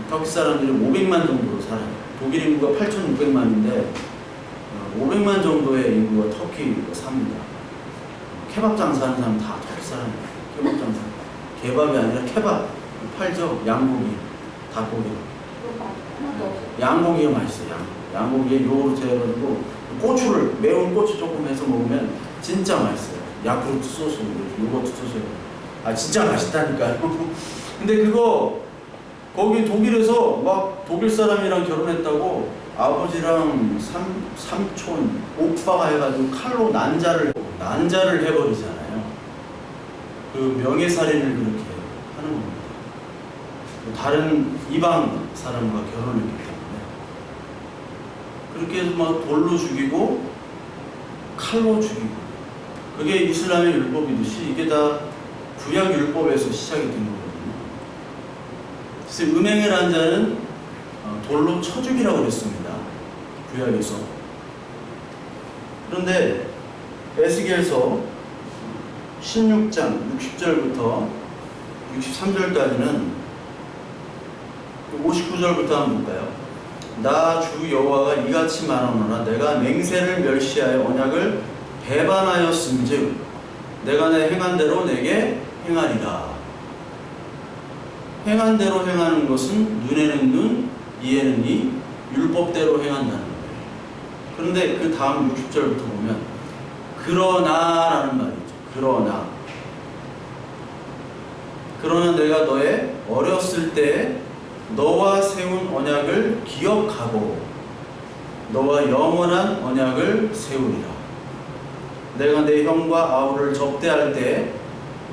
터키 사람들이 500만 정도로 살아요. 독일 인구가 8,600만인데 500만 정도의 인구가 터키가 삽니다. 케밥 장사하는 사람 다 터키 사람이에요. 케밥 장사. 개밥이 아니라 케밥 팔죠. 양고기, 닭고기. 양고기가 맛있어요. 양고기에 요거르트 해가지고 고추를 매운 고추 조금 해서 먹으면 진짜 맛있어요. 야쿠르트 소스, 요거트 소스. 아 진짜 맛있다니까요. 근데 그거 거기 독일에서 막 독일 사람이랑 결혼했다고 아버지랑 삼촌, 오빠가 해가지고 칼로 난자를 해버리잖아요. 그 명예살인을 그렇게 하는 겁니다. 다른 이방 사람과 결혼했기 때문에 그렇게 해서 막 돌로 죽이고 칼로 죽이고, 그게 이슬람의 율법이듯이 이게 다 구약 율법에서 시작이 된 거거든요. 그래서 음행을 한 자는 돌로 쳐 죽이라고 그랬습니다. 구약에서. 그런데 에스겔서 16장 60절부터 63절까지는 59절부터 한번 볼까요? 나 주 여호와가 이같이 말하노라. 내가 맹세를 멸시하여 언약을 배반하였음즉 내가 내 행한 대로 내게 행하리라. 행한 대로 행하는 것은 눈에는 눈, 이에는 이, 율법대로 행한다는 거예요. 그런데 그 다음 60절부터 보면 그러나라는 말이 있죠. 그러나 내가 너의 어렸을 때 너와 세운 언약을 기억하고 너와 영원한 언약을 세우리라. 내가 내 형과 아우를 접대할 때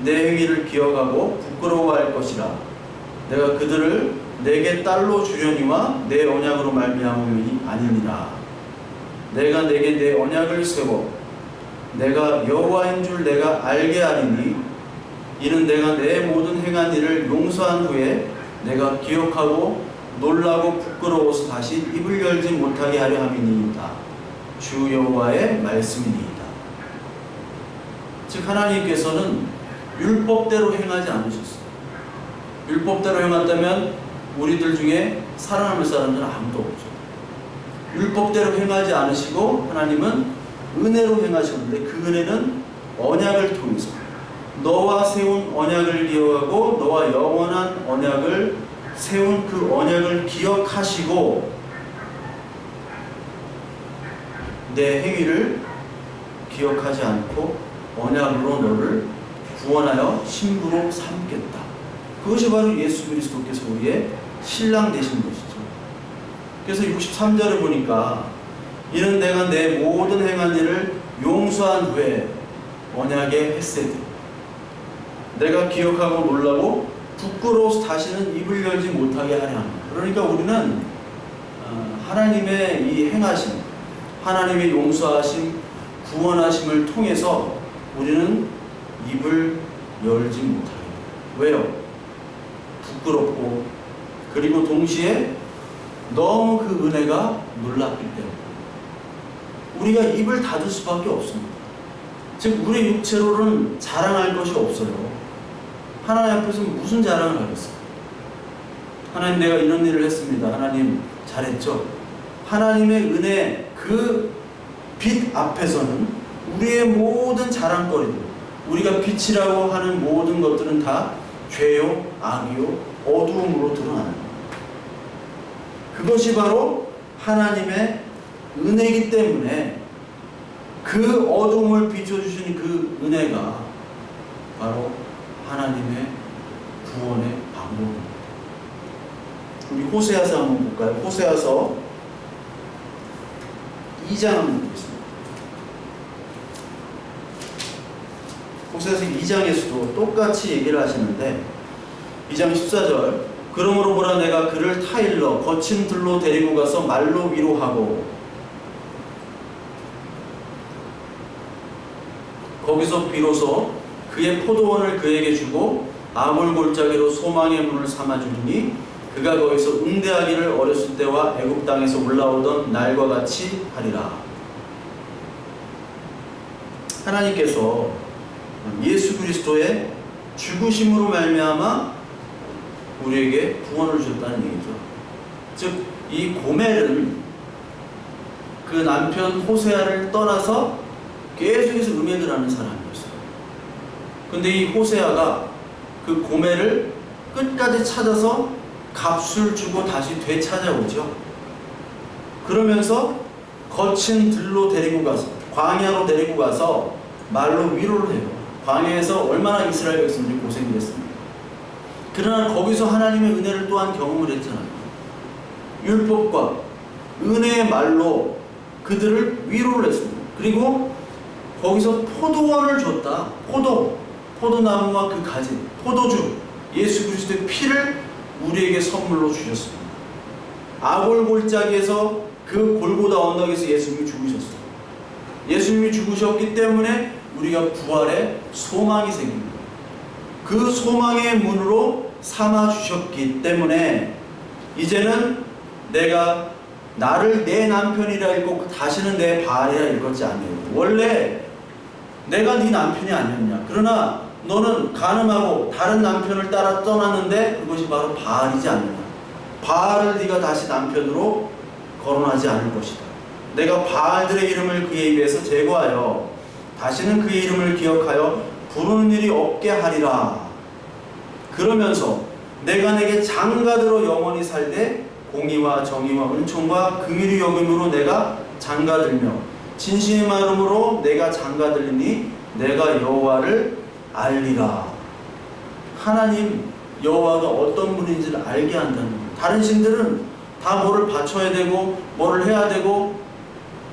내 행위를 기억하고 부끄러워할 것이라. 내가 그들을 내게 딸로 주려니와 내 언약으로 말미암음이 아니니라. 내가 내게 내 언약을 세워 내가 여호와인 줄 내가 알게 하리니 이는 내가 내 모든 행한 일을 용서한 후에 내가 기억하고 놀라고 부끄러워서 다시 입을 열지 못하게 하려 함이니이다. 주 여호와의 말씀이니이다. 즉 하나님께서는 율법대로 행하지 않으셨어요. 율법대로 행한다면 우리들 중에 살아남을 사람들은 아무도 없죠. 율법대로 행하지 않으시고 하나님은 은혜로 행하셨는데 그 은혜는 언약을 통해서 너와 세운 언약을 기억하고 너와 영원한 언약을 세운 그 언약을 기억하시고 내 행위를 기억하지 않고 언약으로 너를 구원하여 신부로 삼겠다. 그것이 바로 예수 그리스도께서 우리의 신랑 되신 것이죠. 그래서 63절을 보니까 이는 내가 내 모든 행한 일을 용서한 후에 언약의 헤세드 내가 기억하고 놀라고 부끄러워서 다시는 입을 열지 못하게 하려 합니다. 그러니까 우리는 하나님의 이 행하심, 하나님의 용서하심, 구원하심을 통해서 우리는 입을 열지 못하게 됩니다. 왜요? 부끄럽고 그리고 동시에 너무 그 은혜가 놀랍기 때문에 우리가 입을 닫을 수밖에 없습니다. 즉 우리 육체로는 자랑할 것이 없어요. 하나님 앞에서 무슨 자랑을 하겠어요? 하나님 내가 이런 일을 했습니다. 하나님 잘했죠? 하나님의 은혜 그 빛 앞에서는 우리의 모든 자랑거리들, 우리가 빛이라고 하는 모든 것들은 다 죄요, 악이요, 어두움으로 드러나는 겁니다. 그것이 바로 하나님의 은혜이기 때문에 그 어둠을 비춰주시는 그 은혜가 바로 하나님의 구원의 방법입니다. 우리 호세아서 한번 볼까요? 호세아서 2장 한번 보겠습니다. 호세아서 2장에서도 똑같이 얘기를 하시는데 2장 14절 그러므로 보라 내가 그를 타일러 거친 들로 데리고 가서 말로 위로하고 거기서 비로소 그의 포도원을 그에게 주고 아몰 골짜기로 소망의 문을 삼아주리니 그가 거기서 응대하기를 어렸을 때와 애굽 땅에서 올라오던 날과 같이 하리라. 하나님께서 예수 그리스도의 죽으심으로 말미암아 우리에게 구원을 주셨다는 얘기죠. 즉, 이 고멜은 그 남편 호세아를 떠나서 계속해서 음행을 하는 사람이었어요. 근데 이 호세아가 그 고멜을 끝까지 찾아서 값을 주고 다시 되찾아오죠. 그러면서 거친 들로 데리고 가서, 광야로 데리고 가서 말로 위로를 해요. 광야에서 얼마나 이스라엘 백성들이 고생을 했습니까? 그러나 거기서 하나님의 은혜를 또한 경험을 했잖아요. 율법과 은혜의 말로 그들을 위로를 했습니다. 그리고 거기서 포도원을 줬다. 포도나무와 그 가지, 포도주, 예수 그리스도의 피를 우리에게 선물로 주셨습니다. 아골골짜기에서 그 골고다 언덕에서 예수님이 죽으셨어요. 예수님이 죽으셨기 때문에 우리가 부활의 소망이 생깁니다. 그 소망의 문으로 삼아주셨기 때문에 이제는 내가 나를 내 남편이라 읽고 다시는 내 바알이라 읽었지 않아요. 원래 내가 네 남편이 아니었냐. 그러나 너는 간음하고 다른 남편을 따라 떠났는데 그것이 바로 바알이지 않느냐. 바알을 네가 다시 남편으로 거론하지 않을 것이다. 내가 바알들의 이름을 그의 입에서 제거하여 다시는 그의 이름을 기억하여 부르는 일이 없게 하리라. 그러면서 내가 내게 장가들어 영원히 살되 공의와 정의와 은총과 긍휼이 여김으로 내가 장가들며 진심의 마음으로 내가 장가들리니 내가 여호와를 알리라. 하나님 여호와가 어떤 분인지를 알게 한다는 거예요. 다른 신들은 다 뭐를 바쳐야 되고 뭐를 해야 되고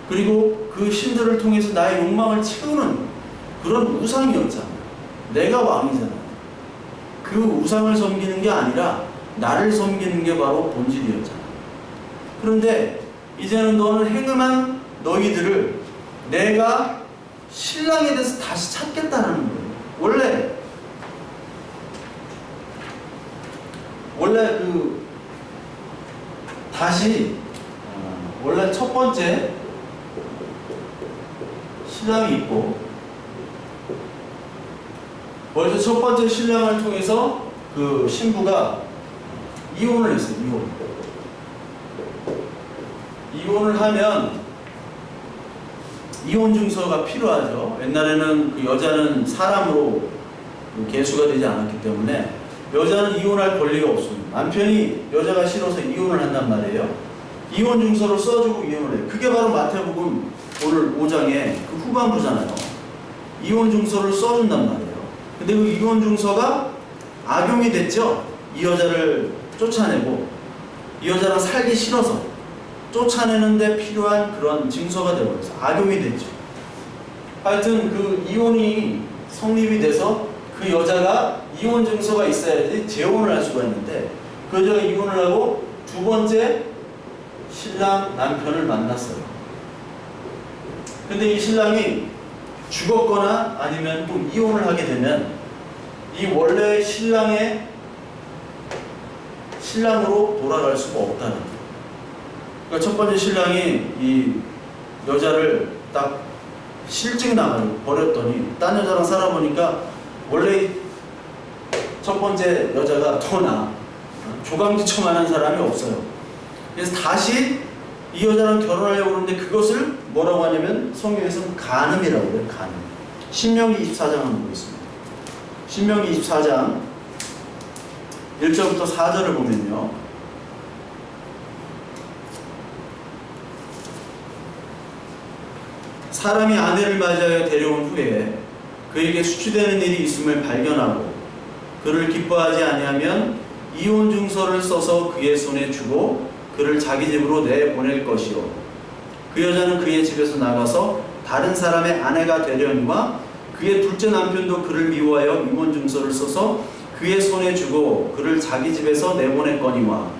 그리고 그 신들을 통해서 나의 욕망을 채우는 그런 우상이었잖아요. 내가 왕이잖아요. 그 우상을 섬기는 게 아니라 나를 섬기는 게 바로 본질이었잖아요. 그런데 이제는 너는 행음한 너희들을 내가 신랑에 대해서 다시 찾겠다는 거예요. 원래 원래 첫 번째 신랑이 있고 벌써 첫 번째 신랑을 통해서 그 신부가 이혼을 했어요. 이혼을 하면 이혼 증서가 필요하죠. 옛날에는 그 여자는 사람으로 계수가 되지 않았기 때문에 여자는 이혼할 권리가 없습니다. 남편이 여자가 싫어서 이혼을 한단 말이에요. 이혼 증서를 써주고 이혼을 해요. 그게 바로 마태복음 오늘 5장의 그 후반부잖아요. 이혼 증서를 써준단 말이에요. 근데 그 이혼 증서가 악용이 됐죠. 이 여자를 쫓아내고 이 여자랑 살기 싫어서 쫓아내는데 필요한 그런 증서가 되어버려서 악용이 됐죠. 하여튼 그 이혼이 성립이 돼서 그 여자가 이혼 증서가 있어야지 재혼을 할 수가 있는데 그 여자가 이혼을 하고 두 번째 신랑 남편을 만났어요. 근데 이 신랑이 죽었거나 아니면 또 이혼을 하게 되면 이 원래 신랑으로 돌아갈 수가 없다는 거예요. 그러니까 첫 번째 신랑이 이 여자를 딱 실직 나가지고 버렸더니 딴 여자랑 살아보니까 원래 첫 번째 여자가 더 나아. 조강지처만한 사람이 없어요. 그래서 다시 이 여자랑 결혼하려고 하는데 그것을 뭐라고 하냐면 성경에서는 간음이라고 해요. 간음. 신명기 24장 한번 보겠습니다. 신명기 24장 1절부터 4절을 보면요. 사람이 아내를 맞이하여 데려온 후에 그에게 수치되는 일이 있음을 발견하고 그를 기뻐하지 아니하면 이혼 증서를 써서 그의 손에 주고 그를 자기 집으로 내보낼 것이요 그 여자는 그의 집에서 나가서 다른 사람의 아내가 되려니와 그의 둘째 남편도 그를 미워하여 이혼 증서를 써서 그의 손에 주고 그를 자기 집에서 내보냈거니와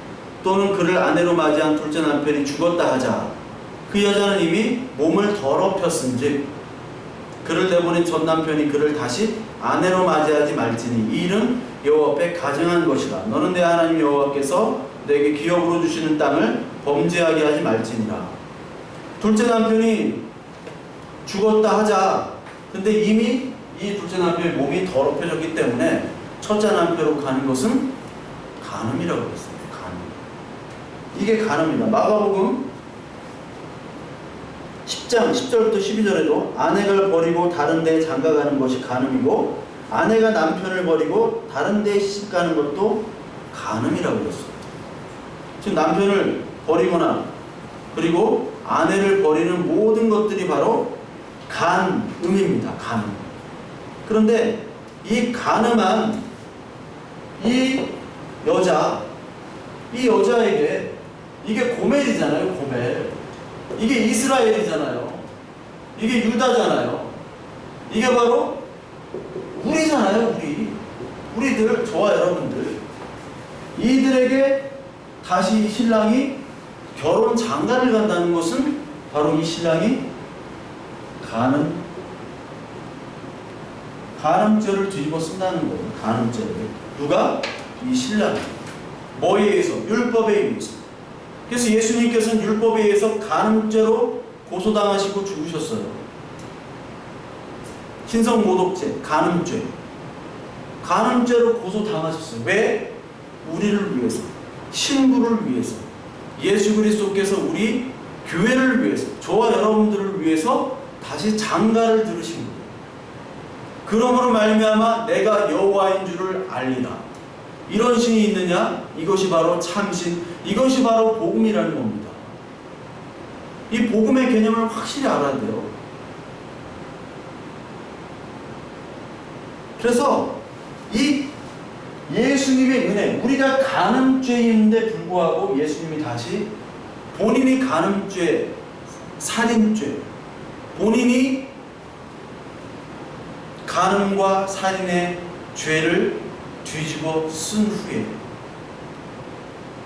또는 그를 아내로 맞이한 둘째 남편이 죽었다 하자 그 여자는 이미 몸을 더럽혔은즉 그를 내보낸 전 남편이 그를 다시 아내로 맞이하지 말지니 이 일은 여호와 앞에 가증한 것이라. 너는 내 하나님 여호와께서 내게 기업으로 주시는 땅을 범죄하게 하지 말지니라. 둘째 남편이 죽었다 하자 근데 이미 이 둘째 남편의 몸이 더럽혀졌기 때문에 첫째 남편으로 가는 것은 간음이라고 했어요. 간음. 이게 간음입니다. 마가복음 10장 10절부터 12절에도 아내를 버리고 다른 데에 장가가는 것이 간음이고 아내가 남편을 버리고 다른 데에 시집가는 것도 간음이라고 했어요. 지금 남편을 버리거나 그리고 아내를 버리는 모든 것들이 바로 간음입니다. 간음. 그런데 이 간음한 이 여자에게 이게 고멜이잖아요. 고멜. 이게 이스라엘이잖아요. 이게 유다잖아요. 이게 바로 우리잖아요. 우리들, 저와 여러분들. 이들에게 다시 이 신랑이 결혼 장가를 간다는 것은 바로 이 신랑이 간음죄를 뒤집어 쓴다는 거예요. 간음죄를. 누가? 이 신랑이. 뭐에 의해서? 율법에 의해서. 그래서 예수님께서는 율법에 의해서 간음죄로 고소당하시고 죽으셨어요. 신성모독죄, 간음죄. 간음죄로 고소당하셨어요. 왜? 우리를 위해서, 신부를 위해서, 예수 그리스도께서 우리 교회를 위해서, 저와 여러분들을 위해서 다시 장가를 들으신 거예요. 그러므로 말미암아 내가 여호와인 줄을 알리라. 이런 신이 있느냐? 이것이 바로 참신, 이것이 바로 복음이라는 겁니다. 이 복음의 개념을 확실히 알아야 돼요. 그래서 이 예수님의 은혜, 우리가 간음죄인데 불구하고 예수님이 다시 본인이 간음죄, 살인죄, 본인이 간음과 살인의 죄를 뒤집어 쓴 후에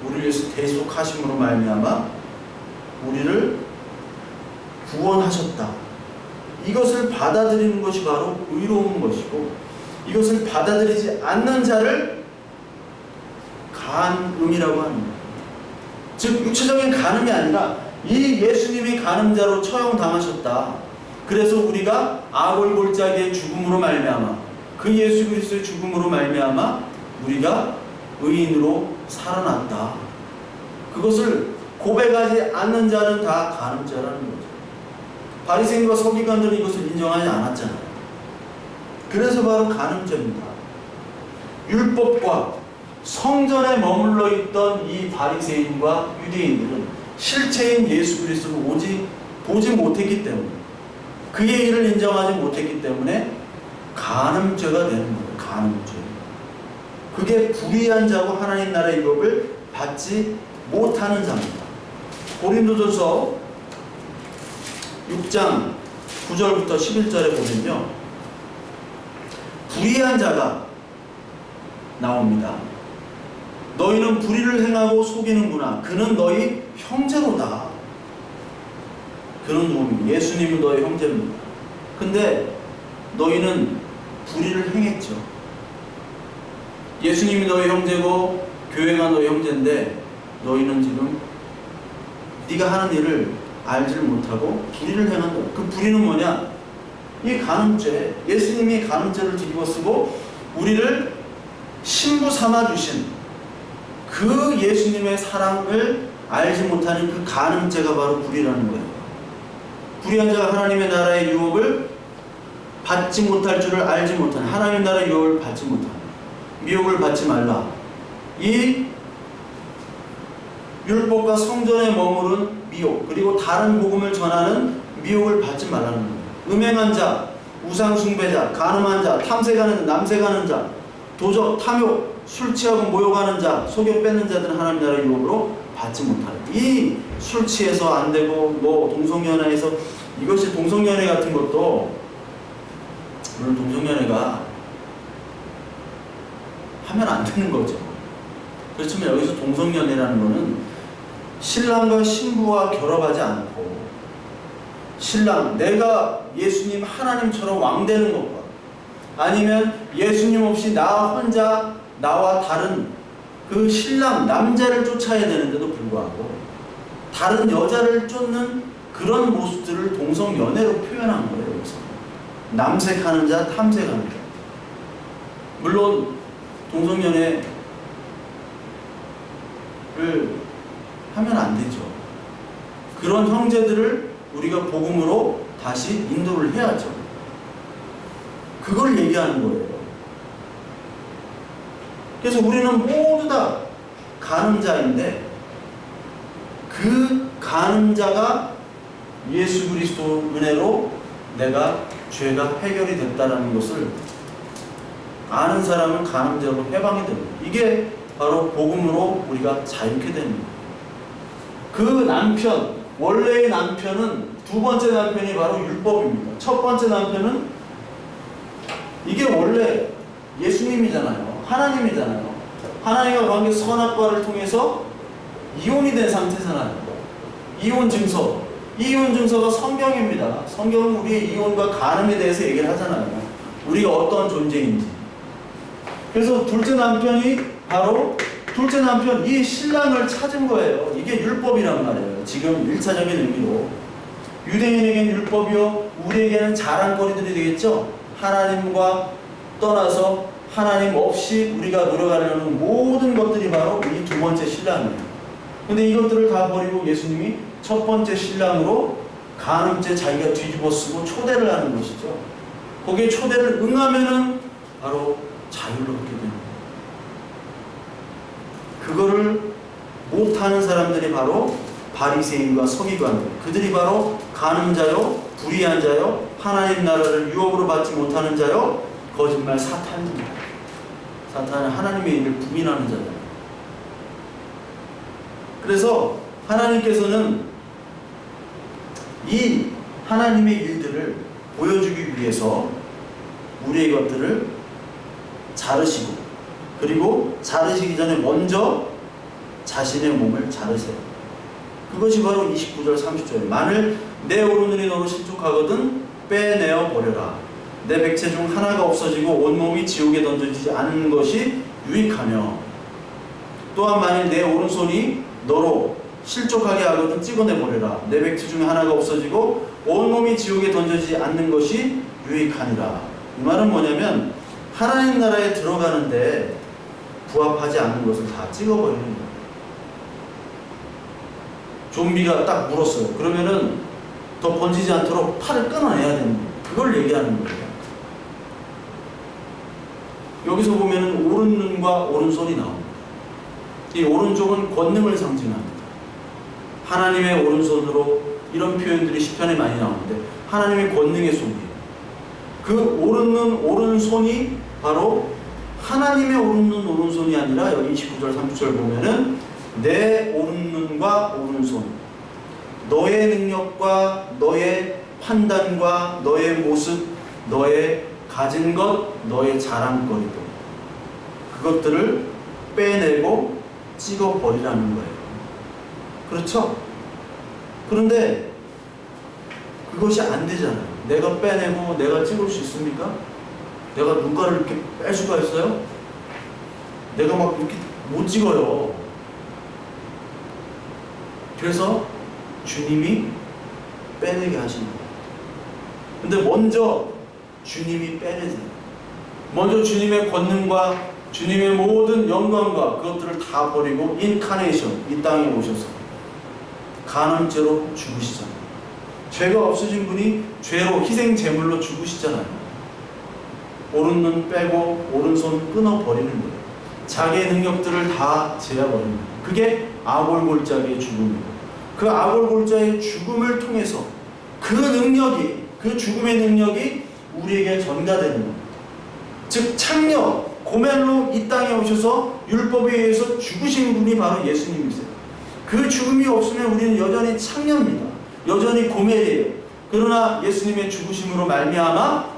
우리를 위해서 대속하심으로 말미암아 우리를 구원하셨다. 이것을 받아들이는 것이 바로 의로운 것이고, 이것을 받아들이지 않는 자를 간음이라고 하는 거예요. 즉 육체적인 간음이 아니라 이 예수님이 간음자로 처형당하셨다. 그래서 우리가 아골골짜기의 죽음으로 말미암아, 그 예수 그리스도의 죽음으로 말미암아 우리가 의인으로 살아났다. 그것을 고백하지 않는 자는 다 간음자라는 거죠. 바리새인과 서기관들은 이것을 인정하지 않았잖아요. 그래서 바로 간음죄입니다. 율법과 성전에 머물러 있던 이 바리새인과 유대인들은 실체인 예수 그리스도를 보지 못했기 때문에, 그의 일을 인정하지 못했기 때문에 간음죄가 되는 거예요. 간음죄. 그게 불의한 자고 하나님 나라의 율법을 받지 못하는 자입니다. 고린도전서 6장 9절부터 11절에 보면요, 불의한 자가 나옵니다. 너희는 불의를 행하고 속이는구나. 그는 너희 형제로다. 그는 누굽니까? 예수님은 너희 형제입니다. 근데 너희는 불의를 행했죠. 예수님이 너희 형제고 교회가 너희 형제인데 너희는 지금 네가 하는 일을 알지를 못하고 불의를 행한다. 그 불의는 뭐냐? 이 간음죄. 예수님이 간음죄를 뒤집어 쓰고 우리를 신부 삼아주신 그 예수님의 사랑을 알지 못하는 그 간음죄가 바로 불의라는 거예요. 불의한 자가 하나님의 나라의 유업을 받지 못할 줄을 알지 못하는, 하나님 나라의 유업을 받지 못하는, 미혹을 받지 말라. 이 율법과 성전에 머무른 미혹, 그리고 다른 복음을 전하는 미혹을 받지 말라는 거예요. 음행한 자, 우상숭배자, 간음한 자, 탐색하는 자, 남색하는 자, 도적, 탐욕, 술 취하고 모욕하는 자, 속여 뺏는 자들은 하나님 나라의 유업으로 받지 못하는. 이 술 취해서 안 되고 뭐 동성연애에서, 이것이 동성연애 같은 것도 물론 동성연애가 하면 안 되는 거죠. 그렇지만 여기서 동성연애라는 거는 신랑과 신부와 결합하지 않고 신랑, 내가 예수님 하나님처럼 왕 되는 것과, 아니면 예수님 없이 나 혼자 나와 다른 그 신랑 남자를 쫓아야 되는데도 불구하고 다른 여자를 쫓는 그런 모습들을 동성연애로 표현한 거예요. 여기서 남색하는 자, 탐색하는 자. 물론 동성연애를 하면 안 되죠. 그런 형제들을 우리가 복음으로 다시 인도를 해야죠. 그걸 얘기하는 거예요. 그래서 우리는 모두 다 간음자인데 그 간음자가 예수 그리스도 은혜로 내가 죄가 해결이 됐다는 것을 아는 사람은 간음자로 해방이 됩니다. 이게 바로 복음으로 우리가 자유케 됩니다. 그 남편, 원래의 남편은 두 번째 남편이 바로 율법입니다. 첫 번째 남편은 이게 원래 예수님이잖아요. 하나님이잖아요. 하나님과 관계 선악과를 통해서 이혼이 된 상태잖아요. 이혼 증서. 이혼 증서가 성경입니다. 성경은 우리의 이혼과 간음에 대해서 얘기를 하잖아요. 우리가 어떤 존재인지. 그래서 둘째 남편이 바로 둘째 남편, 이 신랑을 찾은 거예요. 이게 율법이란 말이에요. 지금 1차적인 의미로. 유대인에게는 율법이요, 우리에게는 자랑거리들이 되겠죠. 하나님과 떠나서 하나님 없이 우리가 노력하려는 모든 것들이 바로 이 두 번째 신랑이에요. 근데 이것들을 다 버리고 예수님이 첫 번째 신랑으로 간음죄 자기가 뒤집어 쓰고 초대를 하는 것이죠. 거기에 초대를 응하면은 바로 자유를 얻게 됩니다. 그거를 못하는 사람들이 바로 바리새인과 서기관들, 그들이 바로 간음자요, 불의한 자요, 하나님 나라를 유업으로 받지 못하는 자요, 거짓말 사탄입니다. 사탄은 하나님의 일을 부인하는 자잖아요. 그래서 하나님께서는 이 하나님의 일들을 보여주기 위해서 우리의 것들을 자르시고, 그리고 자르시기 전에 먼저 자신의 몸을 자르세요. 그것이 바로 29절 30절이에요. 만일 내 오른눈이 너로 실족하거든 빼내어 버려라. 내 백체 중 하나가 없어지고 온몸이 지옥에 던져지지 않는 것이 유익하며, 또한 만일 내 오른손이 너로 실족하게 하거든 찍어내버려라. 내 백체 중에 하나가 없어지고 온몸이 지옥에 던져지지 않는 것이 유익하니라. 이 말은 뭐냐면 하나님 나라에 들어가는데 부합하지 않는 것을 다 찍어버리는 거예요. 좀비가 딱 물었어요. 그러면은 더 번지지 않도록 팔을 끊어내야 되는 거예요. 그걸 얘기하는 거예요. 여기서 보면은 오른눈과 오른손이 나옵니다. 이 오른쪽은 권능을 상징합니다. 하나님의 오른손으로, 이런 표현들이 시편에 많이 나오는데 하나님의 권능의 손이에요. 그 오른눈, 오른손이 바로 하나님의 오른눈, 오른손이 아니라 여기 29절 30절 보면은 내 오른눈과 오른손, 너의 능력과 너의 판단과 너의 모습, 너의 가진 것, 너의 자랑거리도, 그것들을 빼내고 찍어버리라는 거예요. 그렇죠? 그런데 그것이 안 되잖아요. 내가 빼내고 내가 찍을 수 있습니까? 내가 눈가를 이렇게 뺄 수가 있어요? 내가 막 이렇게 못 찍어요. 그래서 주님이 빼내게 하시는 거예요. 근데 먼저 주님이 빼내세요. 먼저 주님의 권능과 주님의 모든 영광과 그것들을 다 버리고 인카네이션, 이 땅에 오셔서 간음죄로 죽으시잖아요. 죄가 없으신 분이 죄로 희생 제물로 죽으시잖아요. 오른눈 빼고 오른손 끊어버리는 거예요. 자기의 능력들을 다 제어버리는 거예요. 그게 아골골짜기의 죽음이에요. 그 아골골짜기의 죽음을 통해서 그 능력이, 그 죽음의 능력이 우리에게 전가되는 겁니다. 즉 창녀, 고멜로 이 땅에 오셔서 율법에 의해서 죽으신 분이 바로 예수님이세요. 그 죽음이 없으면 우리는 여전히 창녀입니다. 여전히 고멜이에요. 그러나 예수님의 죽으심으로 말미암아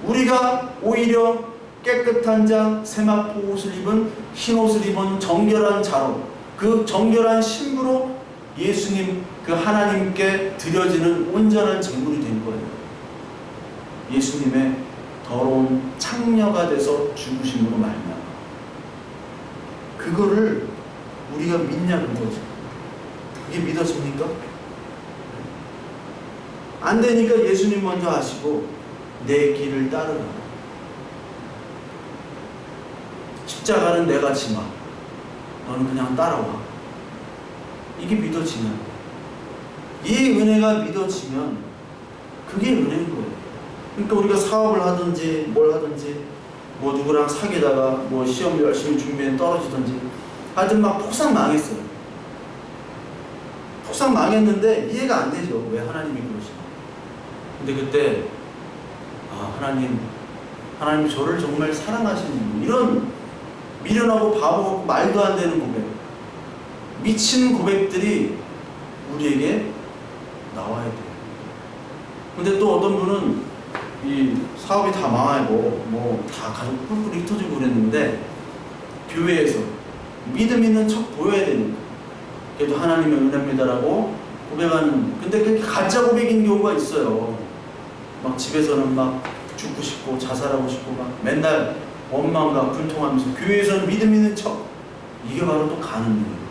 우리가 오히려 깨끗한 자, 세마포 옷을 입은, 흰 옷을 입은 정결한 자로, 그 정결한 신부로 예수님, 그 하나님께 드려지는 온전한 제물이 된 거예요. 예수님의 더러운 창녀가 돼서 죽으심으로 말미암아. 그거를 우리가 믿냐는 거죠. 그게 믿어집니까? 안 되니까 예수님 먼저 하시고 내 길을 따르라. 십자가는 내가 지마. 너는 그냥 따라와. 이게 믿어지면, 이 은혜가 믿어지면 그게 은혜인 거예요. 그러니까 우리가 사업을 하든지 뭘 하든지 뭐 누구랑 사귀다가 뭐 시험 열심히 준비해 떨어지든지 하여튼 막 폭삭 망했어요. 폭삭 망했는데 이해가 안 되죠. 왜 하나님이 그러시나. 근데 그때 하나님 저를 정말 사랑하시는, 이런 미련하고 바보고 말도 안 되는 고백, 미친 고백들이 우리에게 나와야 돼요. 근데 또 어떤 분은 이 사업이 다 망하고 뭐 다 가족 뿔뿔이 흩어지고 그랬는데 교회에서 믿음 있는 척 보여야 되니까 그래도 하나님의 은혜입니다라고 고백하는, 근데 그렇게 가짜 고백인 경우가 있어요. 막 집에서는 막 죽고 싶고 자살하고 싶고 막 맨날 원망과 분통하면서 교회에서는 믿음 있는 척. 이게 바로 또 간음이에요.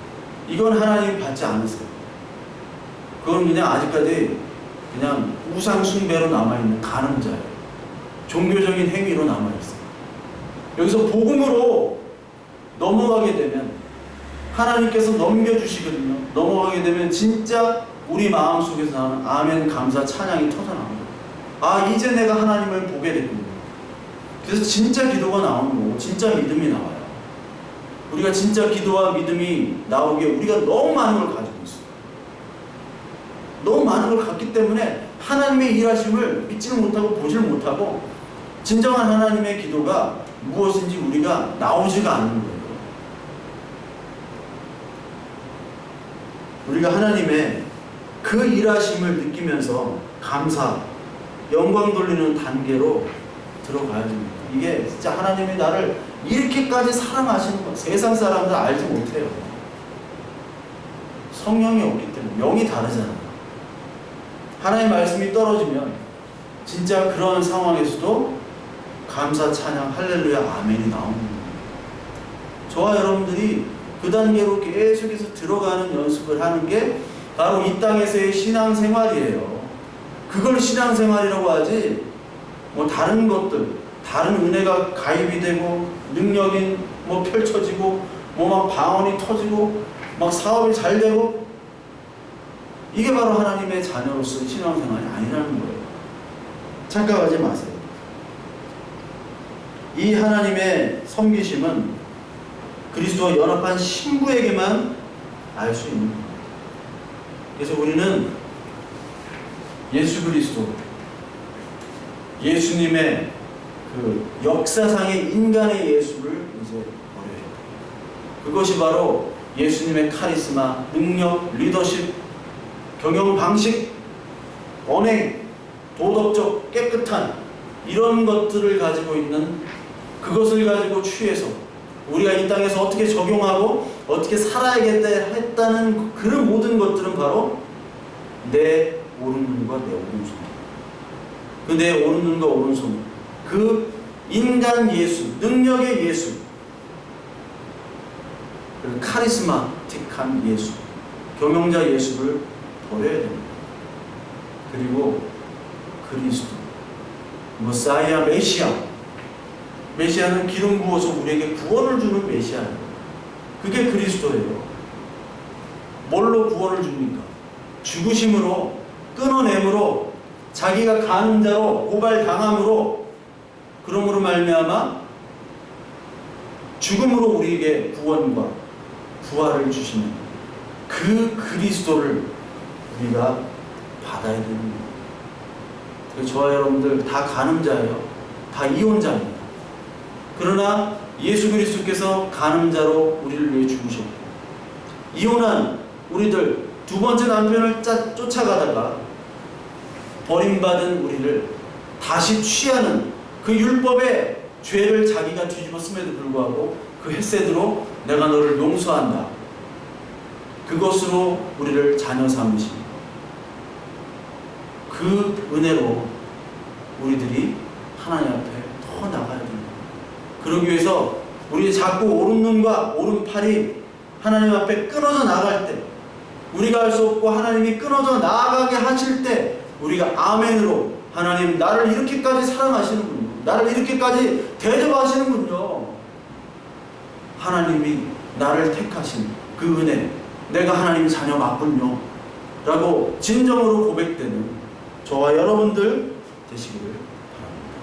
이건 하나님 받지 않으세요. 그건 그냥 아직까지 그냥 우상 숭배로 남아있는 간음자예요. 종교적인 행위로 남아있어요. 여기서 복음으로 넘어가게 되면 하나님께서 넘겨주시거든요. 넘어가게 되면 진짜 우리 마음속에서 나오는 아멘 감사 찬양이 터져나옵니다. 아, 이제 내가 하나님을 보게 됐군요. 그래서 진짜 기도가 나오는 거고 진짜 믿음이 나와요. 우리가 진짜 기도와 믿음이 나오기에 우리가 너무 많은 걸 가지고 있어요. 너무 많은 걸 갖기 때문에 하나님의 일하심을 믿지는 못하고 보지를 못하고 진정한 하나님의 기도가 무엇인지 우리가 나오지가 않는 거예요. 우리가 하나님의 그 일하심을 느끼면서 감사, 영광 돌리는 단계로 들어가야 됩니다. 이게 진짜 하나님이 나를 이렇게까지 사랑하시는 거 세상 사람들 알지 못해요. 성령이 없기 때문에, 영이 다르잖아요. 하나님의 말씀이 떨어지면 진짜 그런 상황에서도 감사, 찬양, 할렐루야, 아멘이 나오는 거예요. 저와 여러분들이 그 단계로 계속해서 들어가는 연습을 하는 게 바로 이 땅에서의 신앙생활이에요. 그걸 신앙생활이라고 하지 뭐 다른 것들, 다른 은혜가 가입이 되고 능력이 뭐 펼쳐지고 뭐 막 방언이 터지고 막 사업이 잘 되고, 이게 바로 하나님의 자녀로서의 신앙생활이 아니라는 거예요. 착각하지 마세요. 이 하나님의 섬기심은 그리스도와 연합한 신부에게만 알 수 있는 거예요. 그래서 우리는 예수 그리스도, 예수님의 그 역사상의 인간의 예수를 이제 버려요. 그것이 바로 예수님의 카리스마, 능력, 리더십, 경영 방식, 언행, 도덕적 깨끗한 이런 것들을 가지고 있는, 그것을 가지고 취해서 우리가 이 땅에서 어떻게 적용하고 어떻게 살아야겠다 했다는 그런 모든 것들은 바로 내 오른눈과 내 오른손, 그 내 오른눈과 오른손, 그 인간 예수, 능력의 예수, 그 카리스마틱한 예수, 경영자 예수를 버려야 됩니다. 그리고 그리스도, 메사야, 메시아는 기름 부어서 우리에게 구원을 주는 메시아예요. 그게 그리스도예요. 뭘로 구원을 줍니까? 죽으심으로, 끊어냄으로, 자기가 간음자로 고발당함으로, 그러므로 말미암아 죽음으로 우리에게 구원과 부활을 주시는 그 그리스도를 우리가 받아야 됩니다. 저와 여러분들 다 간음자예요. 다 이혼자입니다. 그러나 예수 그리스도께서 간음자로 우리를 위해 죽으셨고, 이혼한 우리들, 두 번째 남편을 쫓아가다가 버림받은 우리를 다시 취하는 그 율법의 죄를 자기가 뒤집었음에도 불구하고 그 헤세드로 내가 너를 용서한다, 그것으로 우리를 자녀 삼으신 그 은혜로 우리들이 하나님 앞에 더 나가야 됩니다. 그러기 위해서 우리 자꾸 오른눈과 오른팔이 하나님 앞에 끊어져 나갈 때, 우리가 할 수 없고 하나님이 끊어져 나가게 하실 때 우리가 아멘으로 하나님 나를 이렇게까지 사랑하시는군요. 나를 이렇게까지 대접하시는군요. 하나님이 나를 택하신 그 은혜, 내가 하나님 자녀 맞군요 라고 진정으로 고백되는 저와 여러분들 되시기를 바랍니다.